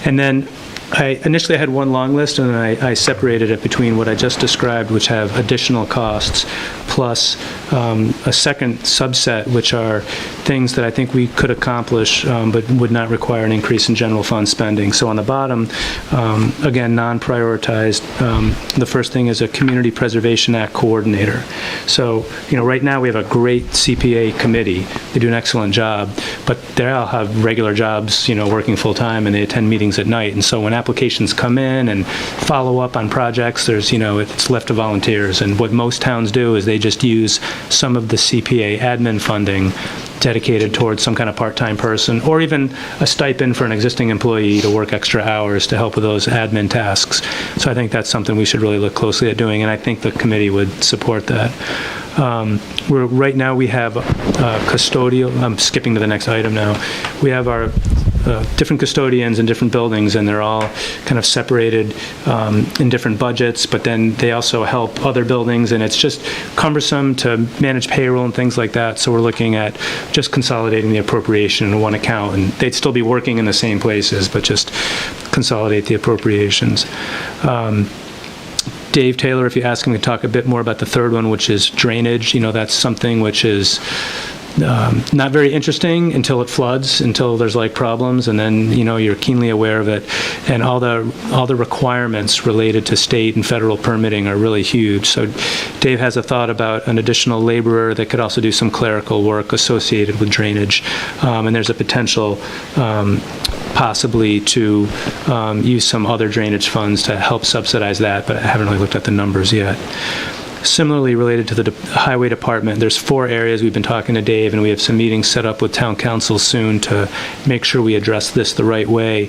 And then I initially had one long list, and then I separated it between what I just described, which have additional costs, plus a second subset, which are things that I think we could accomplish, but would not require an increase in general fund spending. So on the bottom, again, non-prioritized, the first thing is a Community Preservation Act coordinator. So, right now we have a great CPA committee. They do an excellent job, but they all have regular jobs, working full-time, and they attend meetings at night. And so when applications come in and follow up on projects, there's, it's left to volunteers. And what most towns do is they just use some of the CPA admin funding dedicated towards some kind of part-time person, or even a stipend for an existing employee to work extra hours to help with those admin tasks. So I think that's something we should really look closely at doing, and I think the committee would support that. Right now we have custodial, I'm skipping to the next item now. We have our different custodians in different buildings, and they're all kind of separated in different budgets, but then they also help other buildings, and it's just cumbersome to manage payroll and things like that. So we're looking at just consolidating the appropriation in one account, and they'd still be working in the same places, but just consolidate the appropriations. Dave Taylor, if you ask him to talk a bit more about the third one, which is drainage, that's something which is not very interesting until it floods, until there's problems, and then you're keenly aware of it, and all the requirements related to state and federal permitting are really huge. So Dave has a thought about an additional laborer that could also do some clerical work associated with drainage, and there's a potential possibly to use some other drainage funds to help subsidize that, but I haven't really looked at the numbers yet. Similarly, related to the highway department, there's 4 areas we've been talking to Dave, and we have some meetings set up with town council soon to make sure we address this the right way.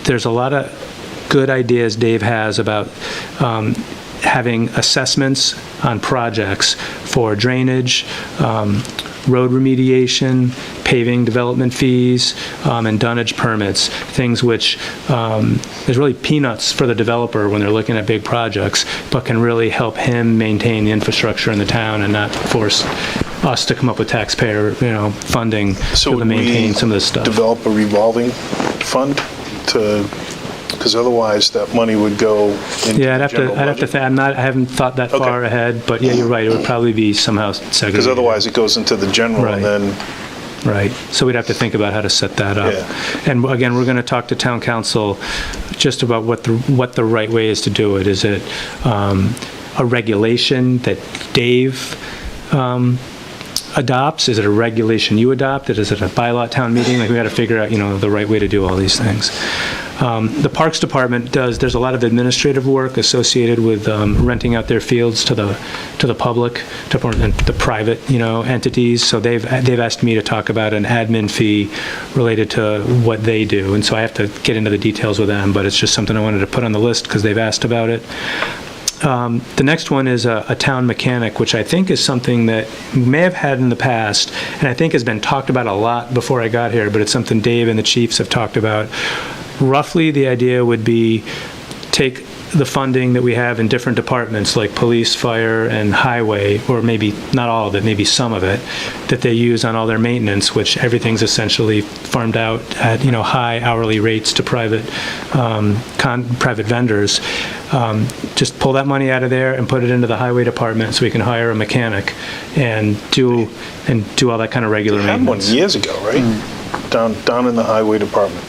There's a lot of good ideas Dave has about having assessments on projects for drainage, road remediation, paving development fees, and dunnage permits, things which is really peanuts for the developer when they're looking at big projects, but can really help him maintain the infrastructure in the town and not force us to come up with taxpayer, funding to maintain some of this stuff. Develop a revolving fund because otherwise that money would go into I'd have budget. to think. I haven't thought that far ahead, but yeah, you're right. It would probably be somehow segregated. Because otherwise it goes into the general, Right. and then Right. So we'd have to think about how to set that up. Yeah. And again, we're going to talk to town council just about what the right way is to do it. Is it a regulation that Dave adopts? Is it a regulation you adopt? Is it a bylaw at town meeting? We got to figure out, the right way to do all these things. The Parks Department there's a lot of administrative work associated with renting out their fields to the public, to the private, entities. So they've asked me to talk about an admin fee related to what they do. And so I have to get into the details with them, but it's just something I wanted to put on the list because they've asked about it. The next one is a town mechanic, which I think is something that we may have had in the past, and I think has been talked about a lot before I got here, but it's something Dave and the chiefs have talked about. Roughly, the idea would be take the funding that we have in different departments like police, fire, and highway, or maybe not all of it, maybe some of it, that they use on all their maintenance, which everything's essentially farmed out at high hourly rates to private vendors. Just pull that money out of there and put it into the highway department so we can hire a mechanic and do all that kind of regular they had one maintenance. years ago, right? Down in the highway department.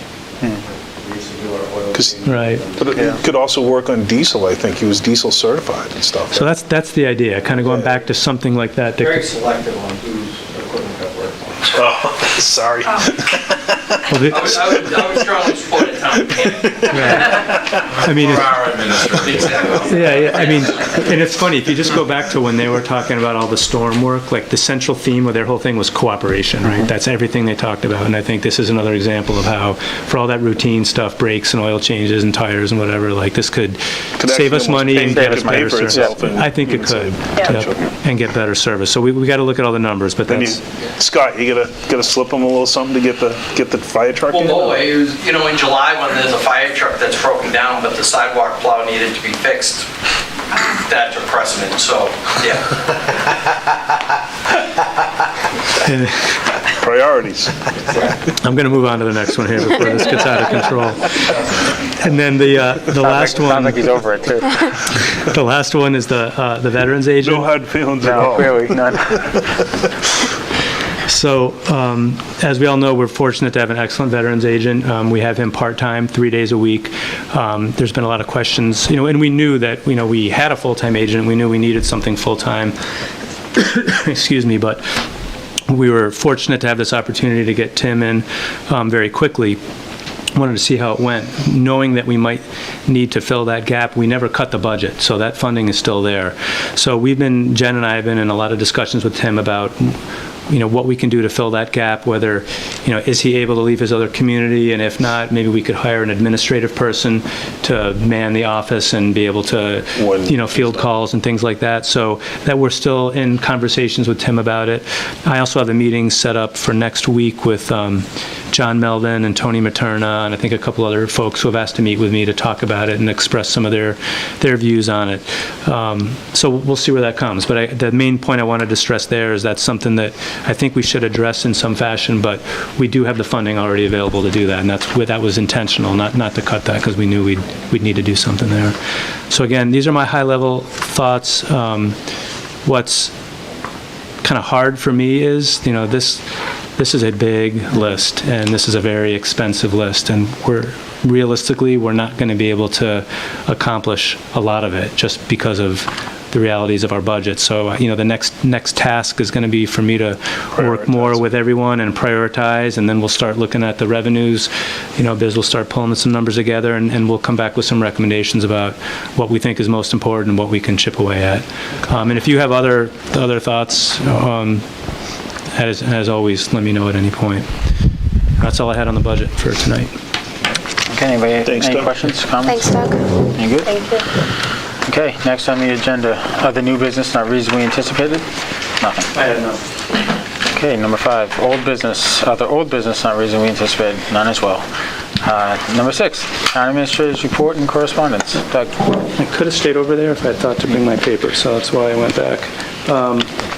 Right. But it could also work on diesel. I think he was diesel certified and stuff. So that's the idea, kind of going back to something like that. Very selective on whose equipment got worked on. Oh, sorry. Well, I would strongly support a town mechanic. I mean, For our administration. yeah, I mean, and it's funny, if you just go back to when they were talking about all the storm work, like the central theme of their whole thing was cooperation, right? That's everything they talked about, and I think this is another example of how, for all that routine stuff, brakes and oil changes and tires and whatever, like this could save us money and get us better service. I think it could, and get better service. So we got to look at all the numbers, but Then that's... Scott, you gotta slip him a little something to get the fire truck in? Well, in July when there's a fire truck that's broken down, but the sidewalk plow needed to be fixed, that took precedent, so, yeah. Priorities. I'm going to move on to the next one here before this gets out of control. And then the last Sounds one, like he's over it, too. the last one is the veterans agent. No hard feelings at No, all. really, none. So, as we all know, we're fortunate to have an excellent veterans agent. We have him part-time, 3 days a week. There's been a lot of questions, and we knew that, we had a full-time agent. We knew we needed something full-time. Excuse me, but we were fortunate to have this opportunity to get Tim in very quickly. Wanted to see how it went, knowing that we might need to fill that gap. We never cut the budget, so that funding is still there. So Jen and I have been in a lot of discussions with Tim about what we can do to fill that gap, whether, is he able to leave his other community, and if not, maybe we could hire an administrative person to man the office and be able to, field calls and things like that. So that we're still in conversations with Tim about it. I also have a meeting set up for next week with John Melvin and Tony Materna, and I think a couple other folks who have asked to meet with me to talk about it and express some of their views on it. So we'll see where that comes. But the main point I wanted to stress there is that's something that I think we should address in some fashion, but we do have the funding already available to do that, and that was intentional, not to cut that, because we knew we'd need to do something there. So again, these are my high-level thoughts. What's kind of hard for me is, this is a big list, and this is a very expensive list, and realistically, we're not going to be able to accomplish a lot of it just because of the realities of our budget. So, the next task is going to be for me to work more with everyone and prioritize, and then we'll start looking at the revenues. Biz will start pulling some numbers together, and we'll come back with some recommendations about what we think is most important and what we can chip away at. And if you have other thoughts, as always, let me know at any point. That's all I had on the budget for tonight. Okay, anybody, Thanks, any Doug. questions, comments? Thanks, Doug. You good? Thank you. Okay, next on the agenda, other new business not reasonably anticipated? Nothing. I had enough. Okay, number 5, old business, other old business not reasonably anticipated, none as well. Number 6, town administrator's report and correspondence. Doug? I could have stayed over there if I thought to bring my paper, so that's why I went back.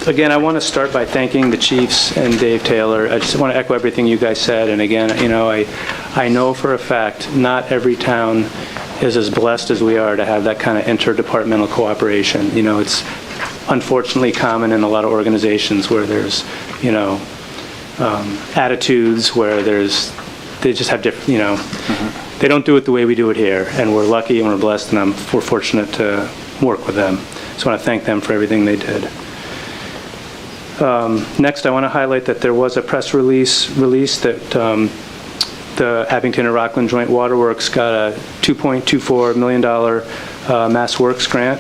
Again, I want to start by thanking the chiefs and Dave Taylor. I just want to echo everything you guys said. And again, I know for a fact not every town is as blessed as we are to have that kind of interdepartmental cooperation. It's unfortunately common in a lot of organizations where there's, attitudes where they just have different, they don't do it the way we do it here. And we're lucky and we're blessed, and we're fortunate to work with them. So I want to thank them for everything they did. Next, I want to highlight that there was a press release that the Abington and Rockland Joint Waterworks got a $2.24 million Mass Works grant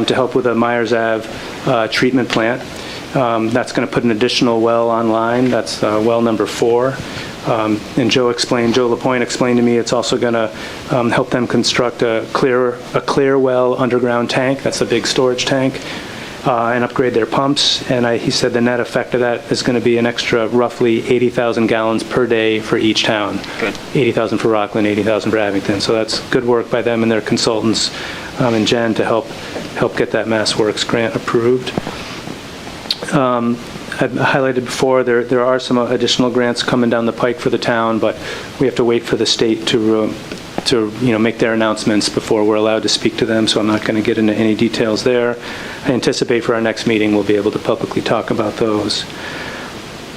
to help with a Myers Ave treatment plant. That's going to put an additional well online. That's well number 4. And Joe LaPointe explained to me it's also going to help them construct a clear well underground tank. That's a big storage tank. And upgrade their pumps. And he said the net effect of that is going to be an extra roughly 80,000 gallons per day for each town. Good. 80,000 for Rockland, 80,000 for Abington. So that's good work by them and their consultants and Jen to help get that Mass Works grant approved. I've highlighted before, there are some additional grants coming down the pike for the town, but we have to wait for the state to make their announcements before we're allowed to speak to them, so I'm not going to get into any details there. I anticipate for our next meeting we'll be able to publicly talk about those.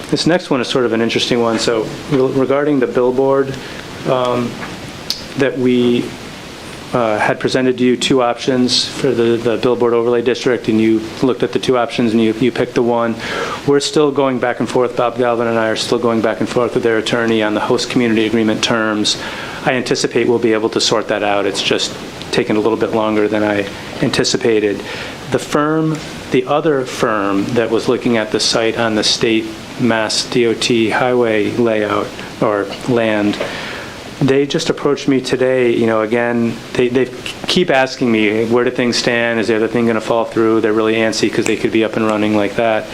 This next one is sort of an interesting one. So regarding the billboard that we had presented to you 2 options for the billboard overlay district, and you looked at the 2 options and you picked the one. We're still going back and forth. Bob Galvin and I are still going back and forth with their attorney on the host community agreement terms. I anticipate we'll be able to sort that out. It's just taken a little bit longer than I anticipated. The other firm that was looking at the site on the state Mass DOT highway layout or land, they just approached me today. Again, they keep asking me, where do things stand? Is the other thing going to fall through? They're really antsy because they could be up and running like that.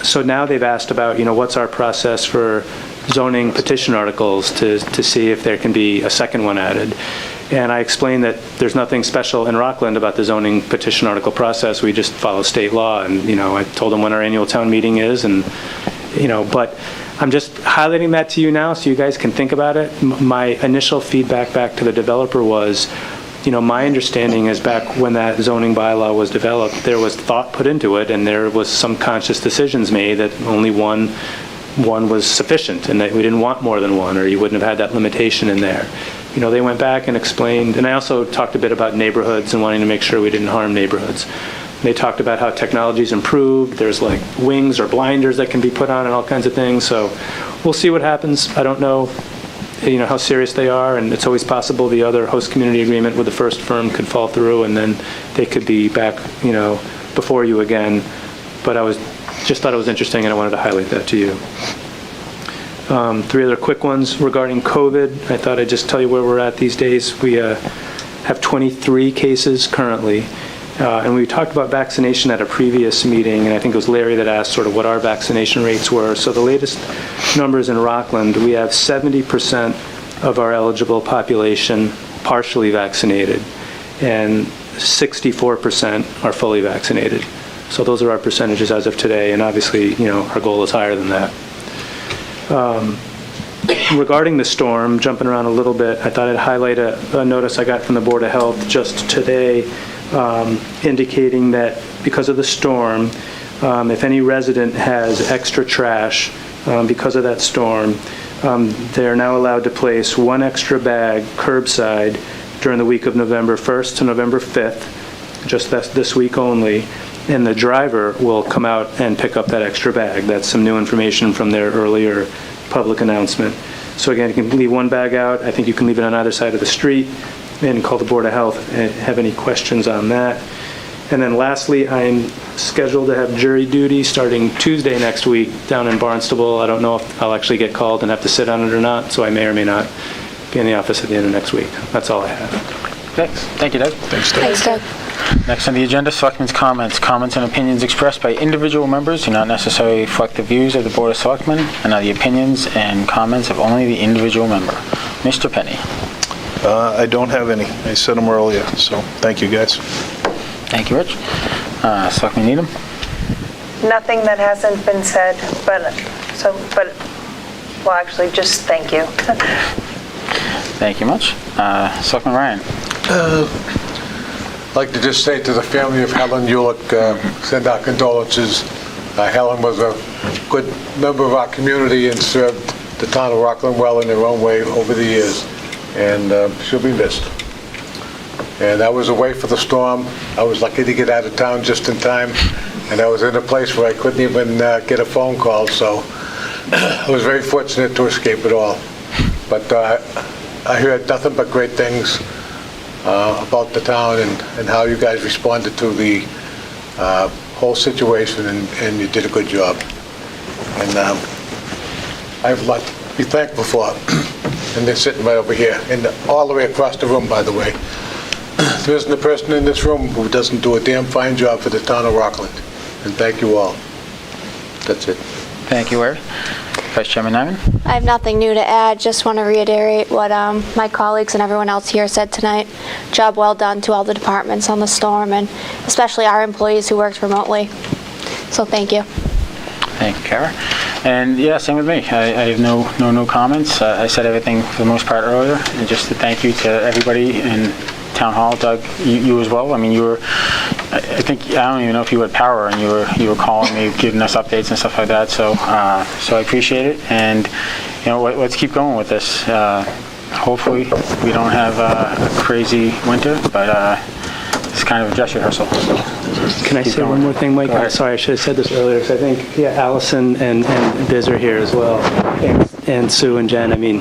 So now they've asked about, what's our process for zoning petition articles to see if there can be a second one added. And I explained that there's nothing special in Rockland about the zoning petition article process. We just follow state law. And, I told them when our annual town meeting is. And, but I'm just highlighting that to you now so you guys can think about it. My initial feedback back to the developer was, my understanding is back when that zoning bylaw was developed, there was thought put into it, and there was some conscious decisions made that only one was sufficient, and that we didn't want more than one, or you wouldn't have had that limitation in there. They went back and explained, and I also talked a bit about neighborhoods and wanting to make sure we didn't harm neighborhoods. They talked about how technology's improved. There's like wings or blinders that can be put on and all kinds of things. So we'll see what happens. I don't know, how serious they are, and it's always possible the other host community agreement with the first firm could fall through, and then they could be back, before you again. But I just thought it was interesting, and I wanted to highlight that to you. 3 other quick ones regarding COVID. I thought I'd just tell you where we're at these days. We have 23 cases currently. And we talked about vaccination at a previous meeting, and I think it was Larry that asked sort of what our vaccination rates were. So the latest numbers in Rockland, we have 70% of our eligible population partially vaccinated, and 64% are fully vaccinated. So those are our percentages as of today, and obviously, our goal is higher than that. Regarding the storm, jumping around a little bit, I thought I'd highlight a notice I got from the Board of Health just today, indicating that because of the storm, if any resident has extra trash because of that storm, they're now allowed to place 1 extra bag curbside during the week of November 1st to November 5th, just this week only, and the driver will come out and pick up that extra bag. That's some new information from their earlier public announcement. So again, you can leave 1 bag out. I think you can leave it on either side of the street, and call the Board of Health and have any questions on that. And then lastly, I'm scheduled to have jury duty starting Tuesday next week down in Barnstable. I don't know if I'll actually get called and have to sit on it or not, so I may or may not be in the office at the end of next week. That's all I have. Thanks. Thank you, Doug. Thanks, Doug. Thanks, Doug. Next on the agenda, Selectmen's comments. Comments and opinions expressed by individual members do not necessarily reflect the views of the Board of Selectmen and are the opinions and comments of only the individual member. Mr. Penny. I don't have any. I said them earlier, so thank you, guys. Thank you, Rich. Selectman Needham. Nothing that hasn't been said, well, actually, just thank you. Thank you much. Selectman Ryan. I'd like to just say to the family of Helen Ulick, send our condolences. Helen was a good member of our community and served the town of Rockland well in her own way over the years, and she'll be missed. And I was away for the storm. I was lucky to get out of town just in time, and I was in a place where I couldn't even get a phone call, so I was very fortunate to escape it all. But I heard nothing but great things about the town and how you guys responded to the whole situation, and you did a good job. And I have a lot to be thankful for. And they're sitting right over here, and all the way across the room, by the way. There isn't a person in this room who doesn't do a damn fine job for the town of Rockland. And thank you all. That's it. Thank you, Larry. Vice Chairman Nyman. I have nothing new to add. Just want to reiterate what my colleagues and everyone else here said tonight. Job well done to all the departments on the storm, and especially our employees who worked remotely. So thank you. Thank you, Kara. And yeah, same with me. I have no comments. I said everything for the most part earlier. And just to thank you to everybody in Town Hall, Doug, you as well. I mean, you were, I don't even know if you had power, and you were calling me, giving us updates and stuff like that. So I appreciate it. And let's keep going with this. Hopefully we don't have a crazy winter, but it's kind of a dress rehearsal. So Can I say one more thing, Mike? I'm sorry, I should have said this earlier, because I think, Allison and Biz are here as well, and Sue and Jen. I mean,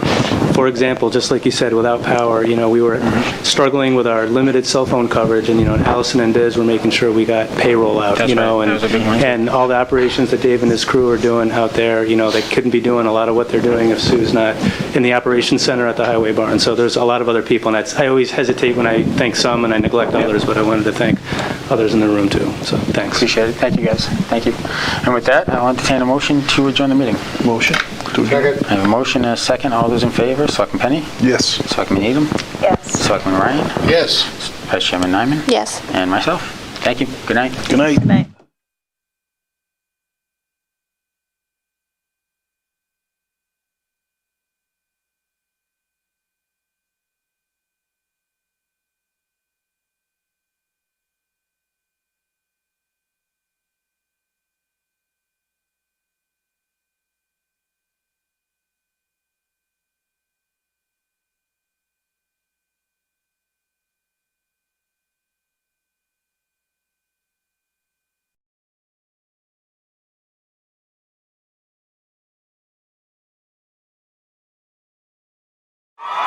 for example, just like you said, without power, we were struggling with our limited cell phone coverage, and, Allison and Biz were making sure we got payroll out, That's right. That was a big one. And all the operations that Dave and his crew are doing out there, they couldn't be doing a lot of what they're doing if Sue's not in the operations center at the highway barn. So there's a lot of other people, and I always hesitate when I thank some and I neglect others, but I wanted to thank others in the room too. So thanks. appreciate it. Thank you, guys. Thank you. And with that, I'll entertain a motion to adjourn the meeting. Motion. Second. I have a motion and a second. All those in favor? Selectman Penny? Yes. Selectman Needham? Yes. Selectman Ryan? Yes. Vice Chairman Nyman? Yes. And myself. Thank you. Good night. Good night. Good night. Aye.